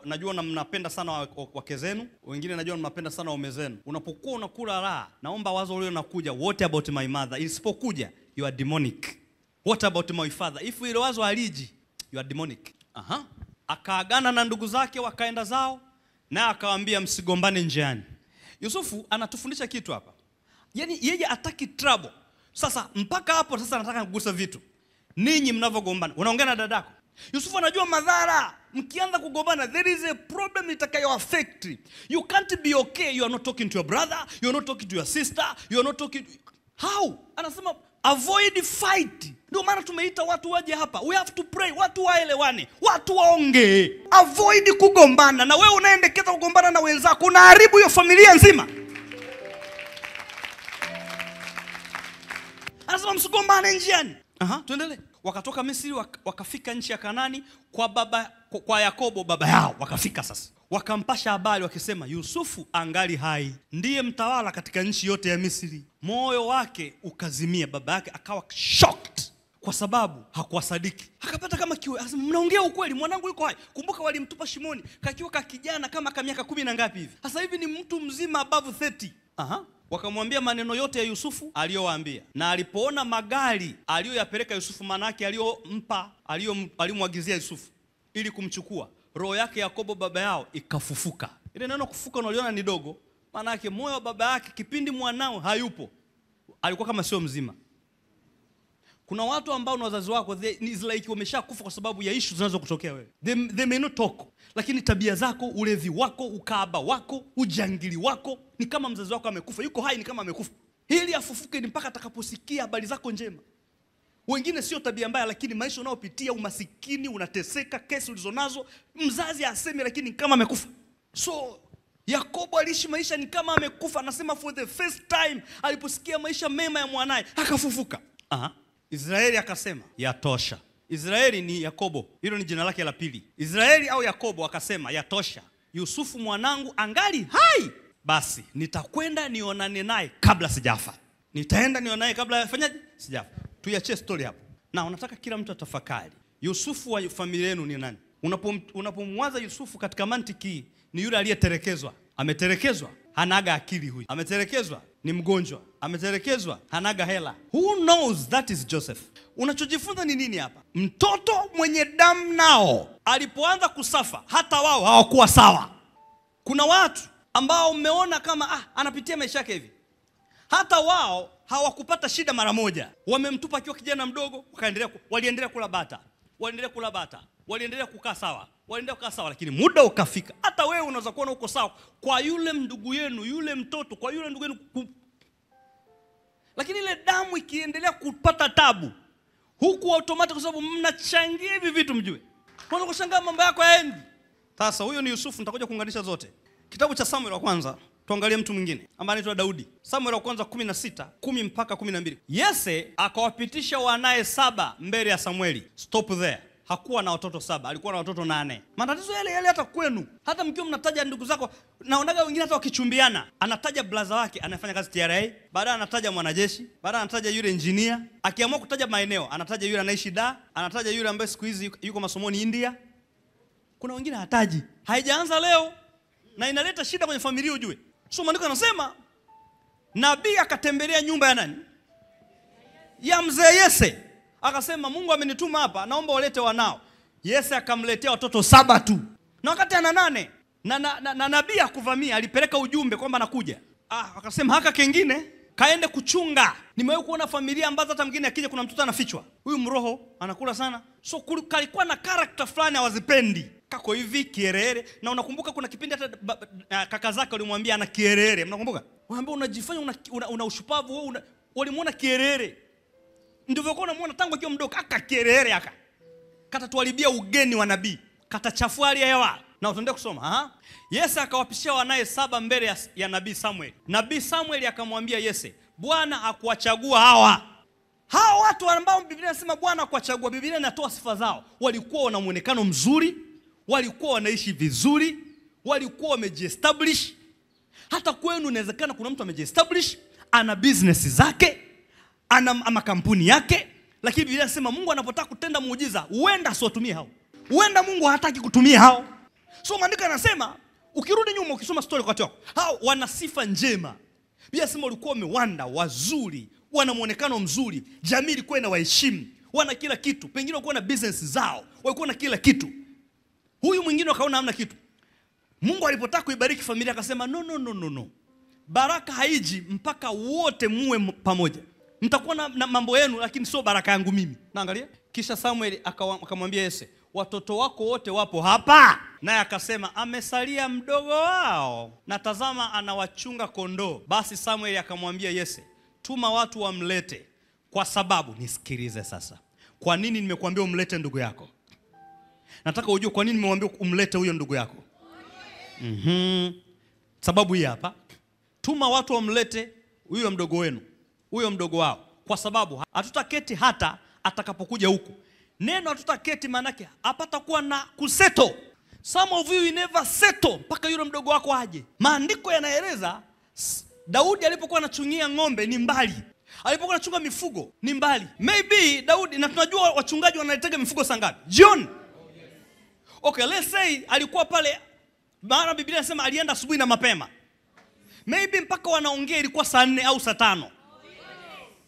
Najua mnapenda sana wake zenu, wengine najua mnapenda sana waume zenu. Unapokuwa unakula raha, naomba wazo leo nakuja, what about my mother? Isipokuja, you are demonic. What about my father? If ile wazo haliji, you are demonic. Akaagana na ndugu zake, wakaenda zao, na akawaambia msigombane njiani. Yusufu anatufundisha kitu hapa. Yaani yeye ataki trouble. Sasa mpaka hapo sasa nataka kugusa vitu. Ninyi mnavogombana, unaongea na dadako. Yusufu anajua madhara. Mkianza kugombana, there is a problem itakayo affect. You can't be okay. You are not talking to your brother, you are not talking to your sister, you are not talking. How? Anasema avoid fight. Ndio maana tumeita watu waje hapa. We have to pray. Watu waelewane, watu waongee. Avoid kugombana. Na wewe unaendekeza kugombana na wenzako, unaharibu hiyo familia nzima. Anasema msigombane njiani. Tuendelee. Wakatoka Misri wakafika nchi ya Kanaani kwa Yakobo baba yao. Wakafika sasa, wakampasha habari wakisema Yusufu angali hai, ndiye mtawala katika nchi yote ya Misri. Moyo wake ukazimia, baba yake akawa shocked kwa sababu hakuwasadiki. Akapata kama kiwe, anasema mnaongea ukweli, mwanangu yuko hai. Kumbuka walimtupa shimoni kakiwa kijana kama miaka 10 na ngapi hivi. Sasa hivi ni mtu mzima above 30. Wakamwambia maneno yote ya Yusufu aliyowaambia. Na alipoona magari aliyoyapeleka Yusufu, manake aliyomwagizia Yusufu ili kumchukua, roho yake Yakobo baba yao ikafufuka. Ile neno kufuka unaliona ni dogo, manake moyo wa baba yake kipindi mwanao hayupo alikuwa kama sio mzima. Kuna watu ambao na wazazi wako is like wameshakufa kwa sababu ya issues zinazokutokea wewe. They may not talk, lakini tabia zako, ulevi wako, ukaaba wako, ujangili wako ni kama mzazi wako amekufa. Yuko hai ni kama amekufa. Ili afufuke ni mpaka atakaposikia habari zako njema. Wengine sio tabia mbaya, lakini maisha unayopitia, umasikini, unateseka, kesi ulizonazo, mzazi aseme lakini kama amekufa. So Yakobo aliishi maisha ni kama amekufa. Anasema for the first time aliposikia maisha mema ya mwanae akafufuka. Israeli akasema yatosha. Israeli ni Yakobo, hilo ni jina lake la pili. Israeli au Yakobo akasema yatosha, Yusufu mwanangu angali hai, basi nitakwenda nionane naye kabla sijafa. Nitaenda nionane kabla fanyaje? Sijafa. Tuiache story hapo. Na unataka kila mtu atafakari, Yusufu wa familia yenu ni nani? Unapomwaza Yusufu katika mantiki, ni yule aliyetelekezwa. Ametelekezwa, hanaga akili huyu. Ametelekezwa, ni mgonjwa. Ametelekezwa, hanaga hela. Who knows that is Joseph? Unachojifunza ni nini hapa? Mtoto mwenye damu nao alipoanza kusafa, hata wao hawakuwa sawa. Kuna watu ambao umeona kama anapitia maisha yake hivi, hata wao hawakupata shida mara moja. Wamemtupa akiwa kijana mdogo, waliendelea kula bata, waliendelea kukaa sawa, lakini muda ukafika. Hata wewe unaweza kuona uko sawa kwa yule ndugu yenu, yule mtoto, kwa yule ndugu yenu, lakini ile damu ikiendelea kupata tabu, huku automatic, kwa sababu mnachangia hivi vitu, mjue kwanza kushangaa mambo yako yaendi. Sasa huyo ni Yusufu. Nitakuja kuunganisha zote. Kitabu cha Samuel wa kwanza, tuangalie mtu mwingine ambaye anaitwa Daudi. Samuel wa kwanza 16:10 mpaka 12. Yese akawapitisha wanae 7 mbele ya Samueli. Stop there. Hakuwa na watoto 7, alikuwa na watoto 8. Matatizo yale hata kwenu. Hata mkiwa mnataja ndugu zako, naonaga wengine hata wakichumbiana, anataja blaza wake anafanya kazi TRA, baadaye anataja mwanajeshi, baadaye anataja yule engineer, akiamua kutaja maeneo, anataja yule anaishi Dar, anataja yule ambaye siku hizi yuko masomoni India. Kuna wengine hataji. Haijaanza leo na inaleta shida kwenye familia, ujue. So maandiko yanasema nabii akatembelea nyumba ya nani? Ya mzee Yese. Akasema Mungu amenituma hapa, naomba walete wanao. Yese akamletea watoto 7 tu. Na wakati ana 8 na nabii akuvamia, alipeleka ujumbe kwamba anakuja. Akasema haka kengine kaende kuchunga. Nimewahi kuona familia ambazo hata mwingine akija kuna mtoto anafichwa. Huyu mroho anakula sana. So kalikuwa na character fulani hawazipendi. Kako hivi kierere, na unakumbuka kuna kipindi hata kaka zake walimwambia ana kierere. Mnakumbuka? Waambia unajifanya una ushupavu wewe, walimuona kierere. Ndivyo kwa unamuona tangu akiwa mdogo aka kierere aka. Katatuharibia ugeni wa nabii. Katachafua hali ya hewa. Na utaendelea kusoma, Yese akawapishia wanae 7 mbele ya nabii Samuel. Nabii Samuel akamwambia Yese, Bwana hakuwachagua hawa. Hawa watu ambao Biblia inasema Bwana hakuwachagua, Biblia inatoa sifa zao. Walikuwa wana muonekano mzuri, walikuwa wanaishi vizuri, walikuwa wamejiestablish. Hata kwenu inawezekana kuna mtu amejiestablish, ana business zake, ana makampuni yake, lakini Biblia inasema Mungu anapotaka kutenda muujiza, huenda asiwatumie hao. Huenda Mungu hataki kutumia hao. So maandiko yanasema, ukirudi nyuma ukisoma story kwa watu hao wana sifa njema. Biblia inasema walikuwa wamewanda, wazuri, wana muonekano mzuri, jamii ilikuwa inawaheshimu, wana kila kitu. Pengine walikuwa na business zao, walikuwa na kila kitu. Huyu mwingine akaona hamna kitu. Mungu alipotaka kuibariki familia akasema no. Baraka haiji mpaka wote muwe pamoja. Mtakuwa na mambo yenu lakini sio baraka yangu mimi. Naangalia. Kisha Samuel akamwambia Yese, watoto wako wote wapo hapa? Naye akasema amesalia mdogo wao, na tazama anawachunga kondoo. Basi Samuel akamwambia Yese, tuma watu wamlete, kwa sababu nisikilize sasa. Kwa nini nimekuambia umlete ndugu yako? Nataka ujue kwa nini nimekuambia umlete huyo ndugu yako. Sababu hii hapa. Tuma watu wamlete huyo mdogo wenu, huyo mdogo wao, kwa sababu hatutaketi hata atakapokuja huku. Neno hatutaketi maana yake hapata kuwa na kuseto. Some of you never settle mpaka yule mdogo wako aje. Maandiko yanaeleza Daudi alipokuwa anachungia ng'ombe ni mbali. Alipokuwa anachunga mifugo ni mbali. Maybe Daudi, na tunajua wachungaji wanalitega mifugo saa ngapi? Jioni. Okay, let's say alikuwa pale, maana Biblia inasema alienda asubuhi na mapema. Maybe mpaka wanaongea ilikuwa saa 4 au saa 5.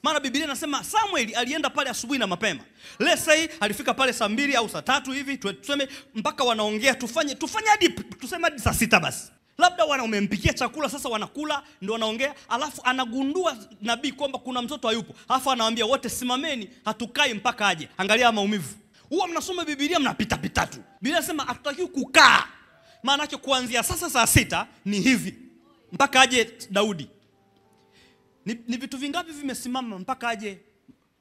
Maana Biblia inasema Samuel alienda pale asubuhi na mapema. Let's say alifika pale saa 2 au saa 3 hivi, tuseme mpaka wanaongea tufanye hadi tuseme hadi saa 6 basi. Labda wamempikia chakula sasa wanakula ndio wanaongea, alafu anagundua nabii kwamba kuna mtoto hayupo. Alafu anawaambia wote simameni, hatukai mpaka aje. Angalia maumivu. Huwa mnasoma Biblia mnapita tu. Biblia inasema hatutakiwi kukaa. Maana yake kuanzia sasa saa 6 ni hivi mpaka aje Daudi. Ni vitu vingapi vimesimama mpaka aje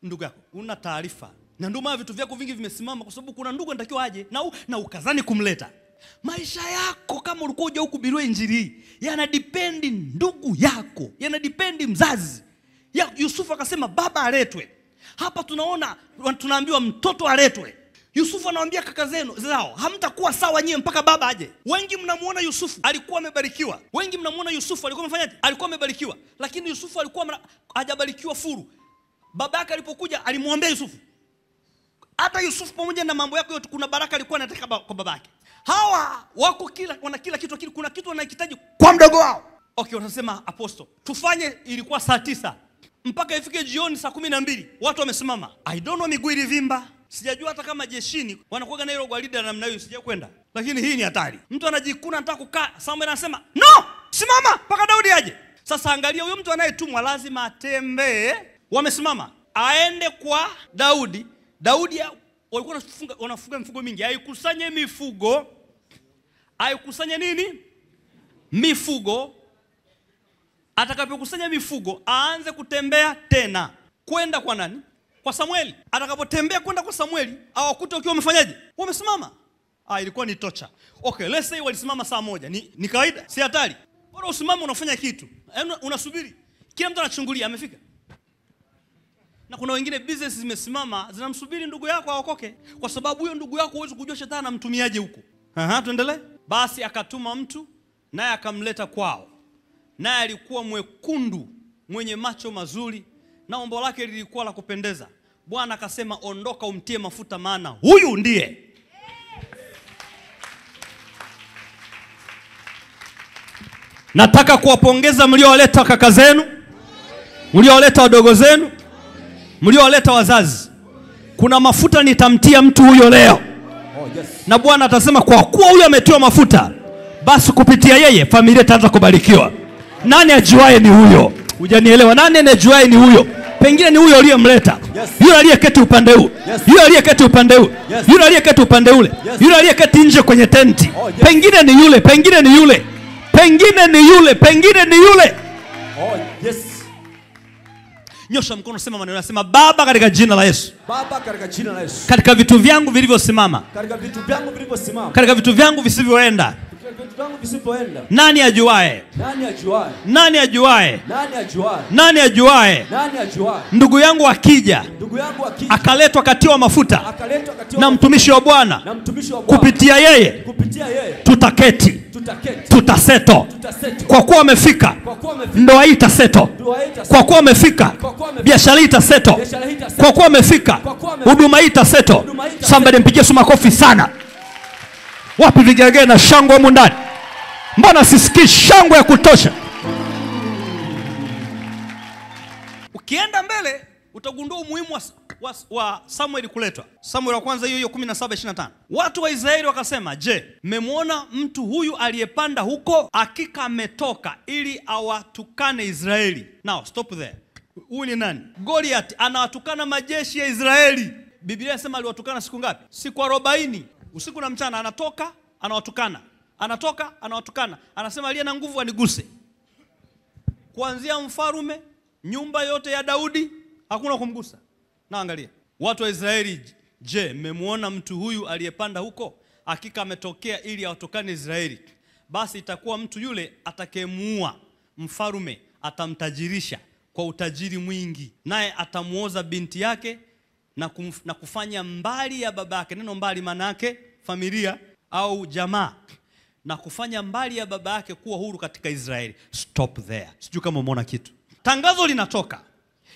ndugu yako? Una taarifa. Na ndio maana vitu vyako vingi vimesimama kwa sababu kuna ndugu anatakiwa aje na ukazani kumleta. Maisha yako kama ulikuwa uja huku bilwe injili, yanadependi ndugu yako, yanadependi mzazi. Yusufu akasema baba aletwe. Hapa tunaambiwa mtoto aletwe. Yusufu anawaambia kaka zao, hamtakuwa sawa nyie mpaka baba aje. Wengi mnamuona Yusufu alikuwa amebarikiwa. Wengi mnamuona Yusufu alikuwa amefanyaje? Alikuwa amebarikiwa. Lakini Yusufu alikuwa hajabarikiwa furu. Baba yake alipokuja alimwambia Yusufu. Hata Yusufu pamoja na mambo yake yote kuna baraka alikuwa anataka kwa baba yake. Hawa wako wana kila kitu, lakini kuna kitu wanahitaji kwa mdogo wao. Okay, wanasema apostle, tufanye ilikuwa saa 9 mpaka ifike jioni saa 12 watu wamesimama. I don't know miguu ilivimba. Sijajua hata kama jeshini wanakuwa na hilo gwaride namna hiyo, sijakwenda. Lakini hii ni hatari. Mtu anajikuna anataka kukaa, Samuel anasema, "No! Simama mpaka Daudi aje." Sasa angalia huyo mtu anayetumwa lazima atembee. Wamesimama. Aende kwa Daudi. Daudi walikuwa wanafuga mifugo mingi. Aikusanye mifugo. Aikusanye nini? Mifugo. Atakapokusanya mifugo, aanze kutembea tena. Kwenda kwa nani? Kwa Samueli. Atakapotembea kwenda kwa Samueli, awakute wakiwa wamefanyaje? Wamesimama. Ilikuwa ni tocha. Okay, let's say walisimama saa 1. Ni kawaida, si hatari. Bora usimame unafanya kitu. Unasubiri. Kila mtu anachungulia amefika. Na kuna wengine business zimesimama zinamsubiri ndugu yako aokoke, kwa sababu huyo ndugu yako huwezi kujua shetani anamtumiaje huko. Tuendelee. Basi akatuma mtu naye akamleta kwao. Naye alikuwa mwekundu, mwenye macho mazuri, na umbo lake lilikuwa la kupendeza. Bwana akasema, ondoka umtie mafuta, maana huyu ndiye. Nataka kuwapongeza mliowaleta kaka zenu, mliowaleta wadogo zenu, mliowaleta wazazi. Kuna mafuta nitamtia mtu huyo leo. Na Bwana atasema kwa kuwa huyo ametiwa mafuta, basi kupitia yeye familia itaanza kubarikiwa. Nani ajuaye ni huyo? Hujanielewa. Nani anayejuae ni huyo? Pengine ni huyo aliyemleta. Yes. Yule aliyeketi upande huu. Yes. Yule aliyeketi upande huu. Yes. Yule aliyeketi upande ule. Yes. Yule aliyeketi nje kwenye tenti. Oh, yes. Pengine ni yule, pengine ni yule. Pengine ni yule, pengine ni yule. Oh, yes. Nyosha mkono, sema maneno, nasema Baba katika jina la Yesu. Baba katika jina la Yesu. Katika vitu vyangu vilivyosimama. Katika vitu vyangu vilivyosimama. Katika vitu vyangu visivyoenda. Vitu vyangu visipoenda. Nani ajuae? Nani ajuae? Nani ajuae? Nani ajuae? Nani ajuae? Nani ajuae? Ndugu yangu akija, Ndugu yangu akija, akaletwa katiwa mafuta akaletwa katiwa na mtumishi wa Bwana, na mtumishi wa Bwana, kupitia yeye kupitia yeye tutaketi, tutaketi, tutaseto. tutaseto. Kwa kuwa amefika, Kwa kuwa amefika, ndoa hii itaseto. ndoa hii itaseto. Kwa kuwa amefika, Kwa kuwa amefika, biashara hii itaseto. biashara hii itaseto. Kwa kuwa amefika, Kwa kuwa amefika, huduma hii itaseto. huduma hii itaseto. Somebody mpigie Yesu makofi sana. Wapi vigelegele na shangwe humu ndani? Mbona sisikii shangwe ya kutosha? Ukienda mbele utagundua umuhimu wa Samueli kuletwa. Samueli wa kwanza hiyo 17:25. Watu wa Israeli wakasema, "Je, mmemwona mtu huyu aliyepanda huko? Hakika ametoka ili awatukane Israeli." Now stop there. Huyu ni nani? Goliath anawatukana majeshi ya Israeli. Biblia inasema aliwatukana siku ngapi? Siku 40. Usiku na mchana anatoka, anawatukana. Anatoka, anawatukana. Anasema aliye na nguvu aniguse. Kuanzia mfarume, nyumba yote ya Daudi, hakuna kumgusa. Na angalia, watu wa Israeli, "Je, mmemwona mtu huyu aliyepanda huko? Hakika ametokea ili awatukane Israeli." Basi itakuwa mtu yule atakayemuua mfarume atamtajirisha kwa utajiri mwingi, naye atamuoza binti yake na kufanya mbali ya babake. Neno mbali maana yake familia au jamaa, na kufanya mbali ya baba yake kuwa huru katika Israeli. Stop there. Sijui kama umeona kitu. Tangazo linatoka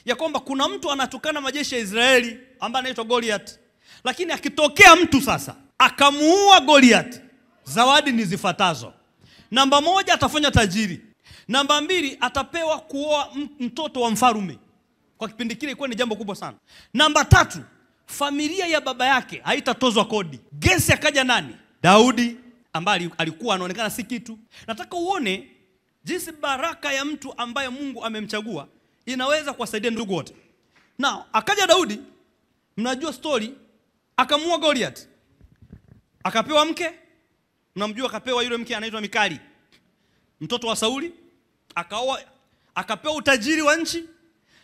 ya kwamba kuna mtu anatukana majeshi ya Israeli ambaye anaitwa Goliath. Lakini akitokea mtu sasa akamuua Goliath, zawadi ni zifuatazo. Namba 1, atafanya tajiri. Namba 2, atapewa kuoa mtoto wa mfarume. Kwa kipindi kile ilikuwa ni jambo kubwa sana. Namba 3, familia ya baba yake haitatozwa kodi. Gesi akaja nani? Daudi, ambaye alikuwa anaonekana si kitu. Nataka uone jinsi baraka ya mtu ambaye Mungu amemchagua inaweza kuwasaidia ndugu wote. Now, akaja Daudi, mnajua story, akamuua Goliath. Akapewa mke, mnamjua, akapewa yule mke anaitwa Mikali, mtoto wa Sauli. Akaoa, akapewa utajiri wa nchi,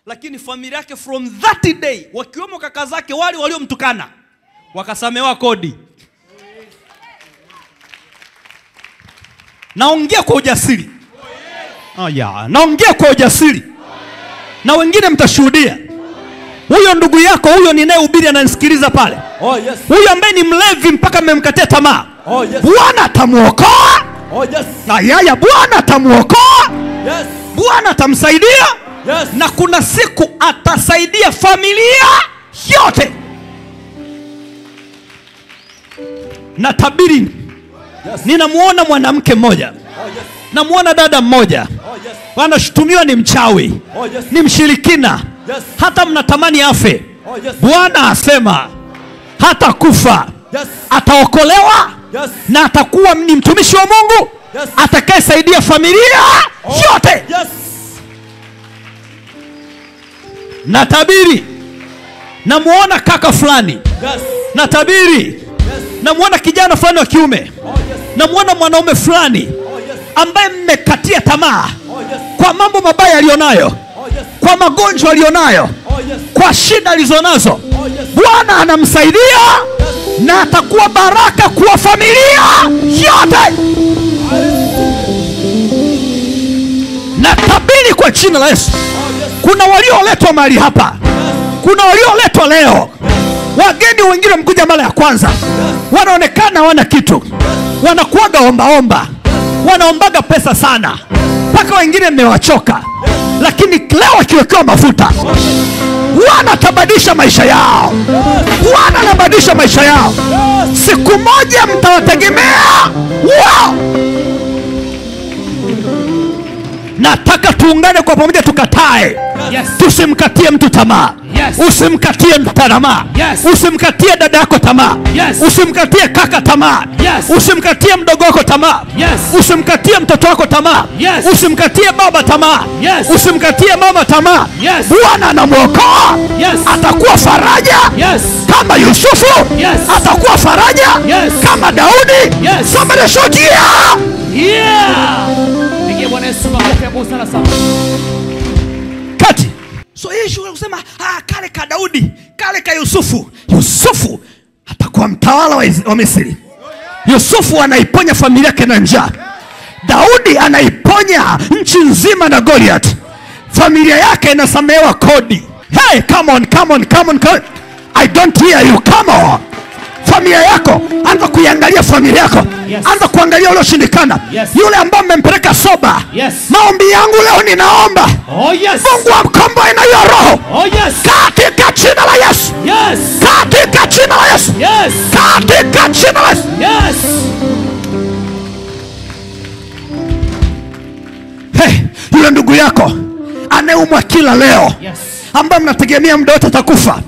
lakini familia yake from that day, wakiwemo kaka zake wale waliomtukana, wakasamewa kodi. Naongea kwa ujasiri. Naongea kwa ujasiri. Na wengine mtashuhudia. Huyo ndugu yako, huyo ninayehubiri ananisikiliza pale. Oh, yes. Huyo ambaye ni mlevi mpaka mmemkatia tamaa. Oh, yes. Bwana atamuokoa. Oh, yes. Na yaya Bwana atamuokoa. Yes. Bwana atamsaidia. Yes. Na kuna siku atasaidia familia yote. Na tabiri. Yes. Ninamuona mwanamke mmoja. Oh, yes. Namuona dada mmoja. Oh, yes. Wanashutumiwa ni mchawi. Oh, yes. Ni mshirikina. Yes. Hata mnatamani afe. Oh, yes. Bwana asema hata kufa. Yes. Ataokolewa. Yes. Na atakuwa ni mtumishi wa Mungu. Yes. Atakayesaidia familia yote. Yes. Na tabiri. Namuona kaka fulani. Yes. Na tabiri. Yes. Namuona kijana fulani wa kiume. Oh, yes. Namuona mwanaume fulani Oh, yes. ambaye mmekatia tamaa Oh, yes. kwa mambo mabaya alionayo, Oh, yes. kwa magonjwa alionayo, Oh, yes. kwa shida alizonazo. Oh, yes. Bwana anamsaidia na atakuwa baraka kwa familia yote. Na tabiri kwa jina la Yesu. Kuna walioletwa mahali hapa. Kuna walioletwa leo. Wageni wengine mkuja mara ya kwanza. Wanaonekana wana kitu. Wanakuaga omba. Wanaombaga pesa sana. Mpaka wengine mmewachoka. Lakini leo akiwekewa mafuta, Bwana atabadilisha maisha yao. Bwana anabadilisha maisha yao. Siku moja mtawategemea. Wow! Nataka tuungane kwa pamoja tukatae. Tusimkatie mtu tamaa. Usimkatie mtu tamaa. Usimkatie dada yako tamaa. Usimkatie kaka tamaa. Usimkatie mdogo wako tamaa. Usimkatie mtoto wako tamaa. Usimkatie baba tamaa. Usimkatie mama tamaa. Bwana anamuokoa. Atakuwa faraja kama Yusufu. Atakuwa faraja kama Daudi. Somebody shout kati. So Yesu kusema kale ka Daudi, kale ka Yusufu. Yusufu atakuwa mtawala wa Misri. Yusufu anaiponya familia yake na njaa. Daudi anaiponya nchi nzima na Goliath. Familia yake inasamehewa kodi. Hey, come on. I don't hear you. Come on. Familia yako, anza kuiangalia familia yako. Anza kuangalia ule ushindikana. Yule ambaye mmempeleka soba. Maombi yangu leo ninaomba. Mungu amkomboe na hiyo roho. Katika jina la Yesu. Katika jina la Yesu. Katika jina la Yesu. Hey, yule ndugu yako anayeumwa kila leo, ambaye mnategemea muda wote atakufa.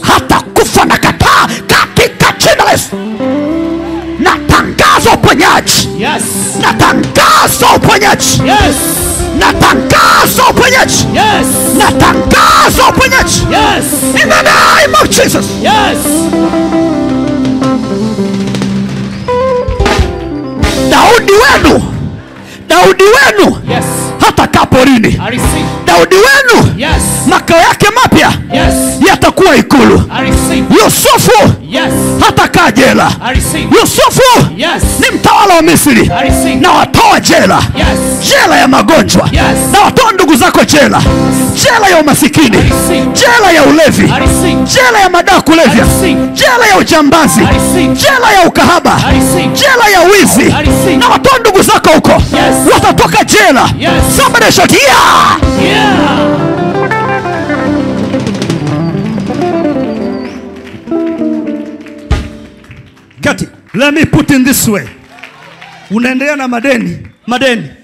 Hata kufa na kataa katika jina la Yesu. Natangaza uponyaji. Natangaza uponyaji. Natangaza uponyaji. Natangaza uponyaji. In the name of Jesus. Daudi wenu hata kaporini. Daudi wenu makao yake mapya yatakuwa ikulu. Yusufu hata kaa jela. Yusufu ni mtawala wa Misri. Na watoa jela. Jela ya magonjwa. Na watoa ndugu zako jela. Jela ya umasikini. Jela ya ulevi. Jela ya madawa kulevya. Jela ya ujambazi. Jela ya ukahaba. Jela ya wizi. Na watoa ndugu zako huko. Watatoka jela. Somebody shout Kati, let me put in this way. Unaendelea na madeni.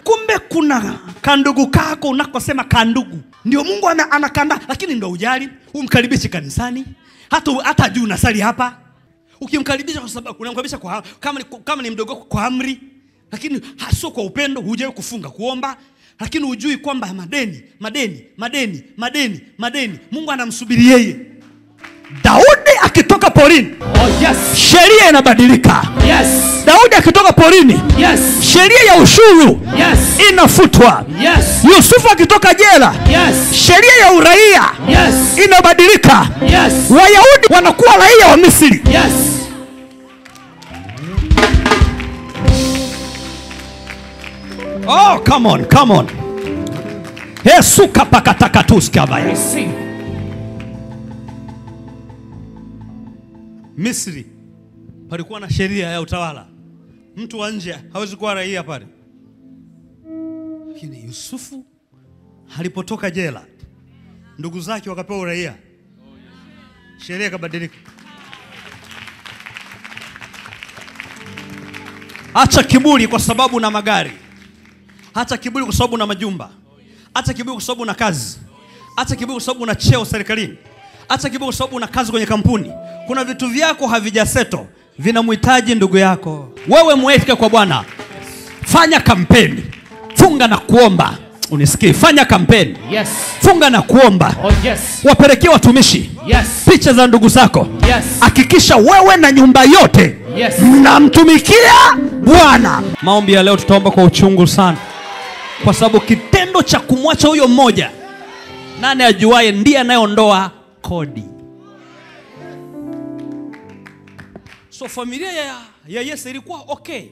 Kumbe kuna kandugu kako unakosema kandugu. Ndio Mungu anakanda, lakini ndio ujali. Umkaribishe kanisani. Hata juu unasali hapa. Ukimkaribisha kwa sababu unamkaribisha kwa kama ni mdogo kwa amri, lakini hasio kwa upendo. Hujai kufunga kuomba, lakini hujui kwamba madeni Mungu anamsubiri yeye. Daudi akitoka porini, sheria inabadilika. Daudi akitoka porini, sheria ya ushuru inafutwa. Yusufu akitoka jela, sheria ya uraia inabadilika. Wayahudi wanakuwa raia wa Misri. Oh, come on. Yesu kapakatakatuska baya. Misri palikuwa na sheria ya utawala. Mtu wa nje hawezi kuwa raia pale. Lakini Yusufu alipotoka jela, ndugu zake wakapewa uraia. Sheria ikabadilika. Acha kiburi kwa sababu una magari. Acha kiburi kwa sababu una majumba. Acha kiburi kwa sababu una kazi. Acha kiburi kwa sababu una cheo serikalini. Acha kiburi kwa sababu una kazi kwenye kampuni. Kuna vitu vyako havijaseto, vinamhitaji ndugu yako. Wewe muweke kwa Bwana. Fanya kampeni. Funga na kuomba. Unisikie, fanya kampeni. Funga na kuomba. Wapelekee watumishi picha za ndugu zako. Hakikisha wewe na nyumba yote mnamtumikia Bwana. Maombi ya leo tutaomba kwa uchungu sana, kwa sababu kitendo cha kumwacha huyo mmoja, nani ajuaye, ndiye anayeondoa kodi. So familia ya Yesu ilikuwa okay,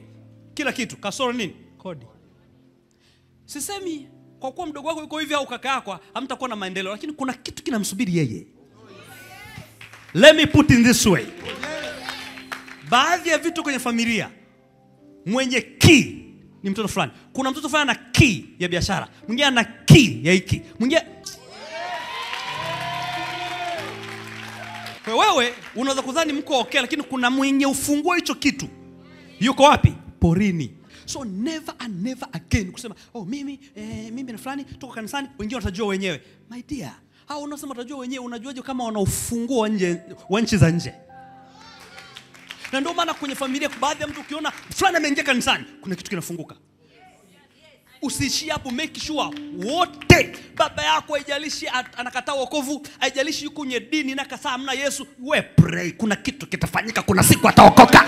kila kitu, kasoro nini? Kodi. Sisemi kwa kuwa mdogo wako yuko hivi au kaka yako hamtakuwa na maendeleo, lakini kuna kitu kinamsubiri yeye. Let me put in this way. Baadhi ya vitu kwenye familia, mwenye key ni mtoto fulani. Kuna mtoto fulani ana key ya biashara, mwingine ana key ya hiki, mwingine. Kwa wewe unaweza kudhani mko okay, lakini kuna mwenye ufunguo hicho kitu. Yuko wapi? Porini. So never and never again kusema mimi na fulani tuko kanisani, wengine watajua wenyewe. My dear, hao unasema watajua wenyewe, unajuaje kama wana ufunguo nje wa nchi za nje? Na ndio maana kwenye familia baadhi ya mtu ukiona fulani ameingia kanisani, kuna kitu kinafunguka. Usiishi hapo, make sure wote, baba yako haijalishi anakataa wokovu, haijalishi yuko kwenye dini na kasaa hamna Yesu, we pray, kuna kitu kitafanyika, kuna siku ataokoka.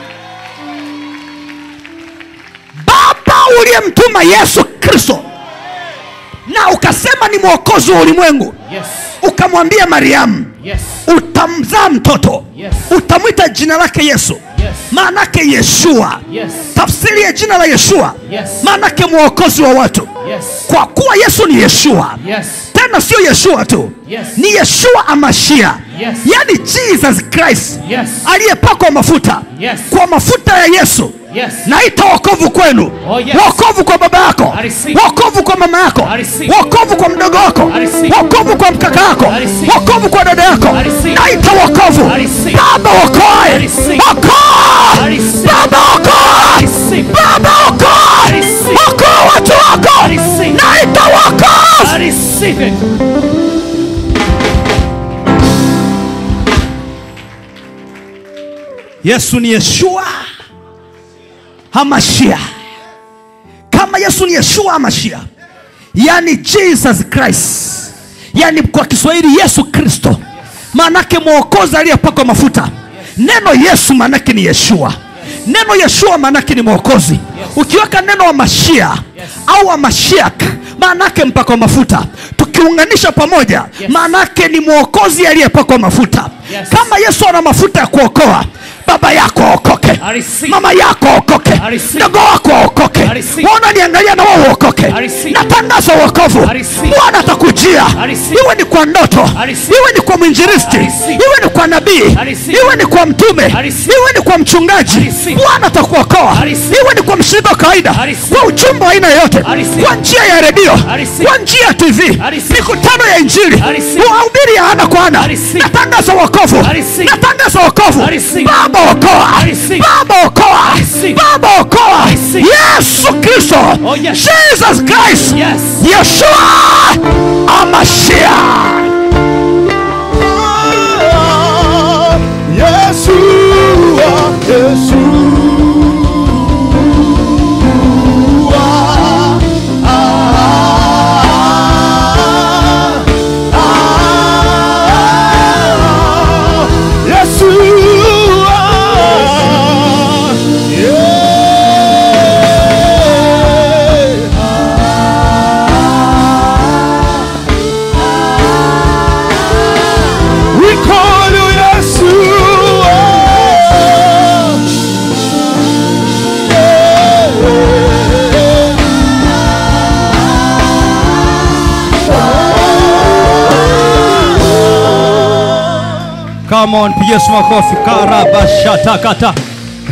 Baba uliyemtuma Yesu Kristo na ukasema ni mwokozi wa ulimwengu, ukamwambia Mariamu, utamzaa mtoto, utamwita jina lake Yesu. Maana yake Yeshua. Tafsiri ya jina la Yeshua, maana yake mwokozi wa watu. Kwa kuwa Yesu ni Yeshua, tena sio Yeshua tu, ni Yeshua Amashia, yani Jesus Christ, aliyepakwa mafuta. Kwa mafuta ya Yesu naita wokovu kwenu, wokovu kwa baba yako, wokovu kwa mama yako, wokovu kwa mdogo wako, wokovu kwa mkaka yako, wokovu kwa dada yako. Naita wokovu. Baba wokoe, wokoe, baba wokoe, baba wokoe, wokoe watu wako. Naita wokovu. Yesu ni Yeshua Hamashia. Kama Yesu ni Yeshua Hamashia, yani Jesus Christ, yani kwa Kiswahili Yesu Kristo, manake mwokozi aliyepakwa mafuta. Neno Yesu manake ni Yeshua, neno Yeshua manake ni mwokozi. Ukiweka neno Hamashia au Hamashiak, manake mpakwa mafuta. Tukiunganisha pamoja, manake ni mwokozi aliyepakwa mafuta. Kama Yesu ana mafuta ya kuokoa, baba yako okoke, mama yako okoke, ndugu wako okoke, wana niangalia na wao okoke. Natangaza wokovu. Bwana atakujia, iwe ni kwa ndoto, iwe ni kwa mwinjilisti, iwe ni kwa nabii, iwe ni kwa mtume, iwe ni kwa mchungaji. Bwana atakuokoa, iwe ni kwa mshirika wa kawaida, kwa ujumbe wa aina yote, kwa njia ya redio, kwa njia ya TV, mikutano ya injili, wahubiri ya ana kwa ana. Natangaza wokovu, natangaza wokovu. Baba okoa, baba okoa, baba okoa. Yesu Kristo, Jesus Christ, Yeshua Hamashia. Yeshua, Yeshua. Come on, piga makofi. Karabashatakata,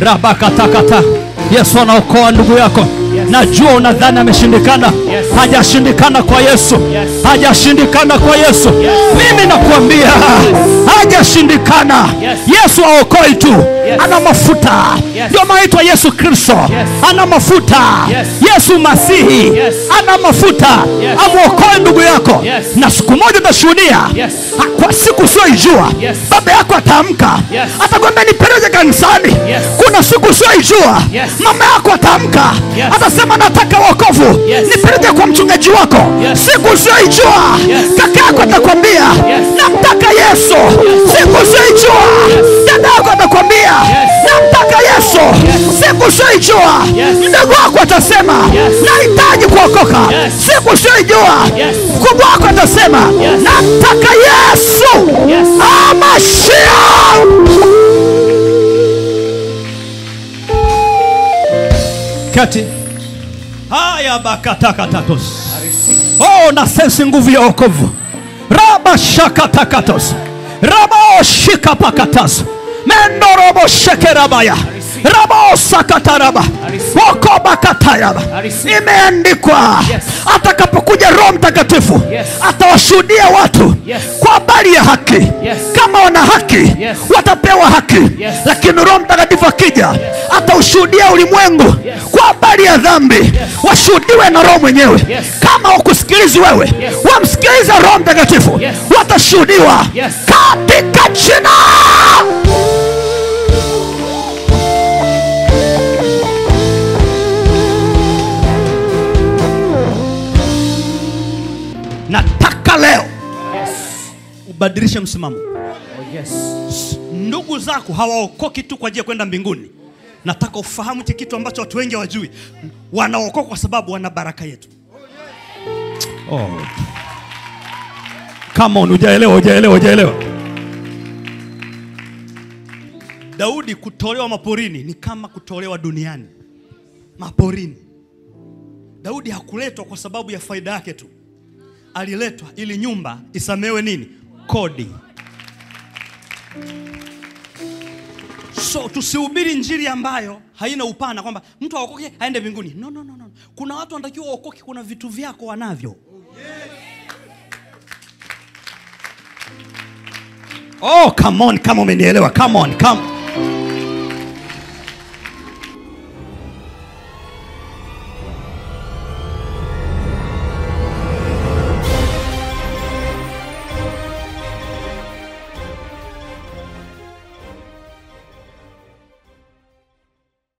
rabakatakata. Yesu anaokoa ndugu yako. Najua unadhani ameshindikana. Hajashindikana kwa Yesu. Hajashindikana kwa Yesu. Mimi nakuambia hajashindikana. Yesu aokoi tu, ana mafuta. Ndio maana Yesu Kristo ana mafuta. Yesu Masihi ana mafuta. Amuokoe ndugu yako. Na siku moja utashuhudia, kwa siku usioijua, baba yako ataamka, atakwambia nipeleke kanisani. Kuna siku usioijua, mama yako ataamka, atasema nataka wokovu, nipeleke kwa mchungaji wako. Siku usioijua, kaka yako atakwambia namtaka Yesu. Siku usioijua, dada yako atakwambia namtaka Yesu. Siku usioijua, ndugu wako atasema nahitaji kuokoka. Siku usioijua, mkubwa wako atasema namtaka Yesu. Hamashia. Kati haya bakatakatatos. Na sensi nguvu ya wokovu. Raba shakatakatos. Raba shika pakatas. Mendo robo shekerabaya. Rabosa kataraba. Wokoba katayaba. Imeandikwa atakapokuja Roho Mtakatifu atawashuhudia watu kwa habari ya haki. Kama wana haki watapewa haki. Lakini Roho Mtakatifu akija ataushuhudia ulimwengu kwa habari ya dhambi. Washuhudiwe na Roho mwenyewe. Kama wakusikilizi wewe, wamsikiliza Roho Mtakatifu, watashuhudiwa katika jina. Nataka leo ubadilishe msimamo. Ndugu zako hawaokoki tu kwa ajili ya kwenda mbinguni. Nataka ufahamu hicho kitu ambacho watu wengi hawajui. Wanaokoka kwa sababu wana baraka yetu. Come on, hujaelewa. Daudi kutolewa maporini ni kama kutolewa duniani. Maporini. Daudi hakuletwa kwa sababu ya faida yake tu. Aliletwa ili nyumba isamewe nini? Kodi. So tusihubiri injili ambayo haina upana kwamba mtu aokoke aende mbinguni. No. Kuna watu wanatakiwa waokoke, kuna vitu vyako wanavyo. Oh, come on, kama umenielewa. Come on.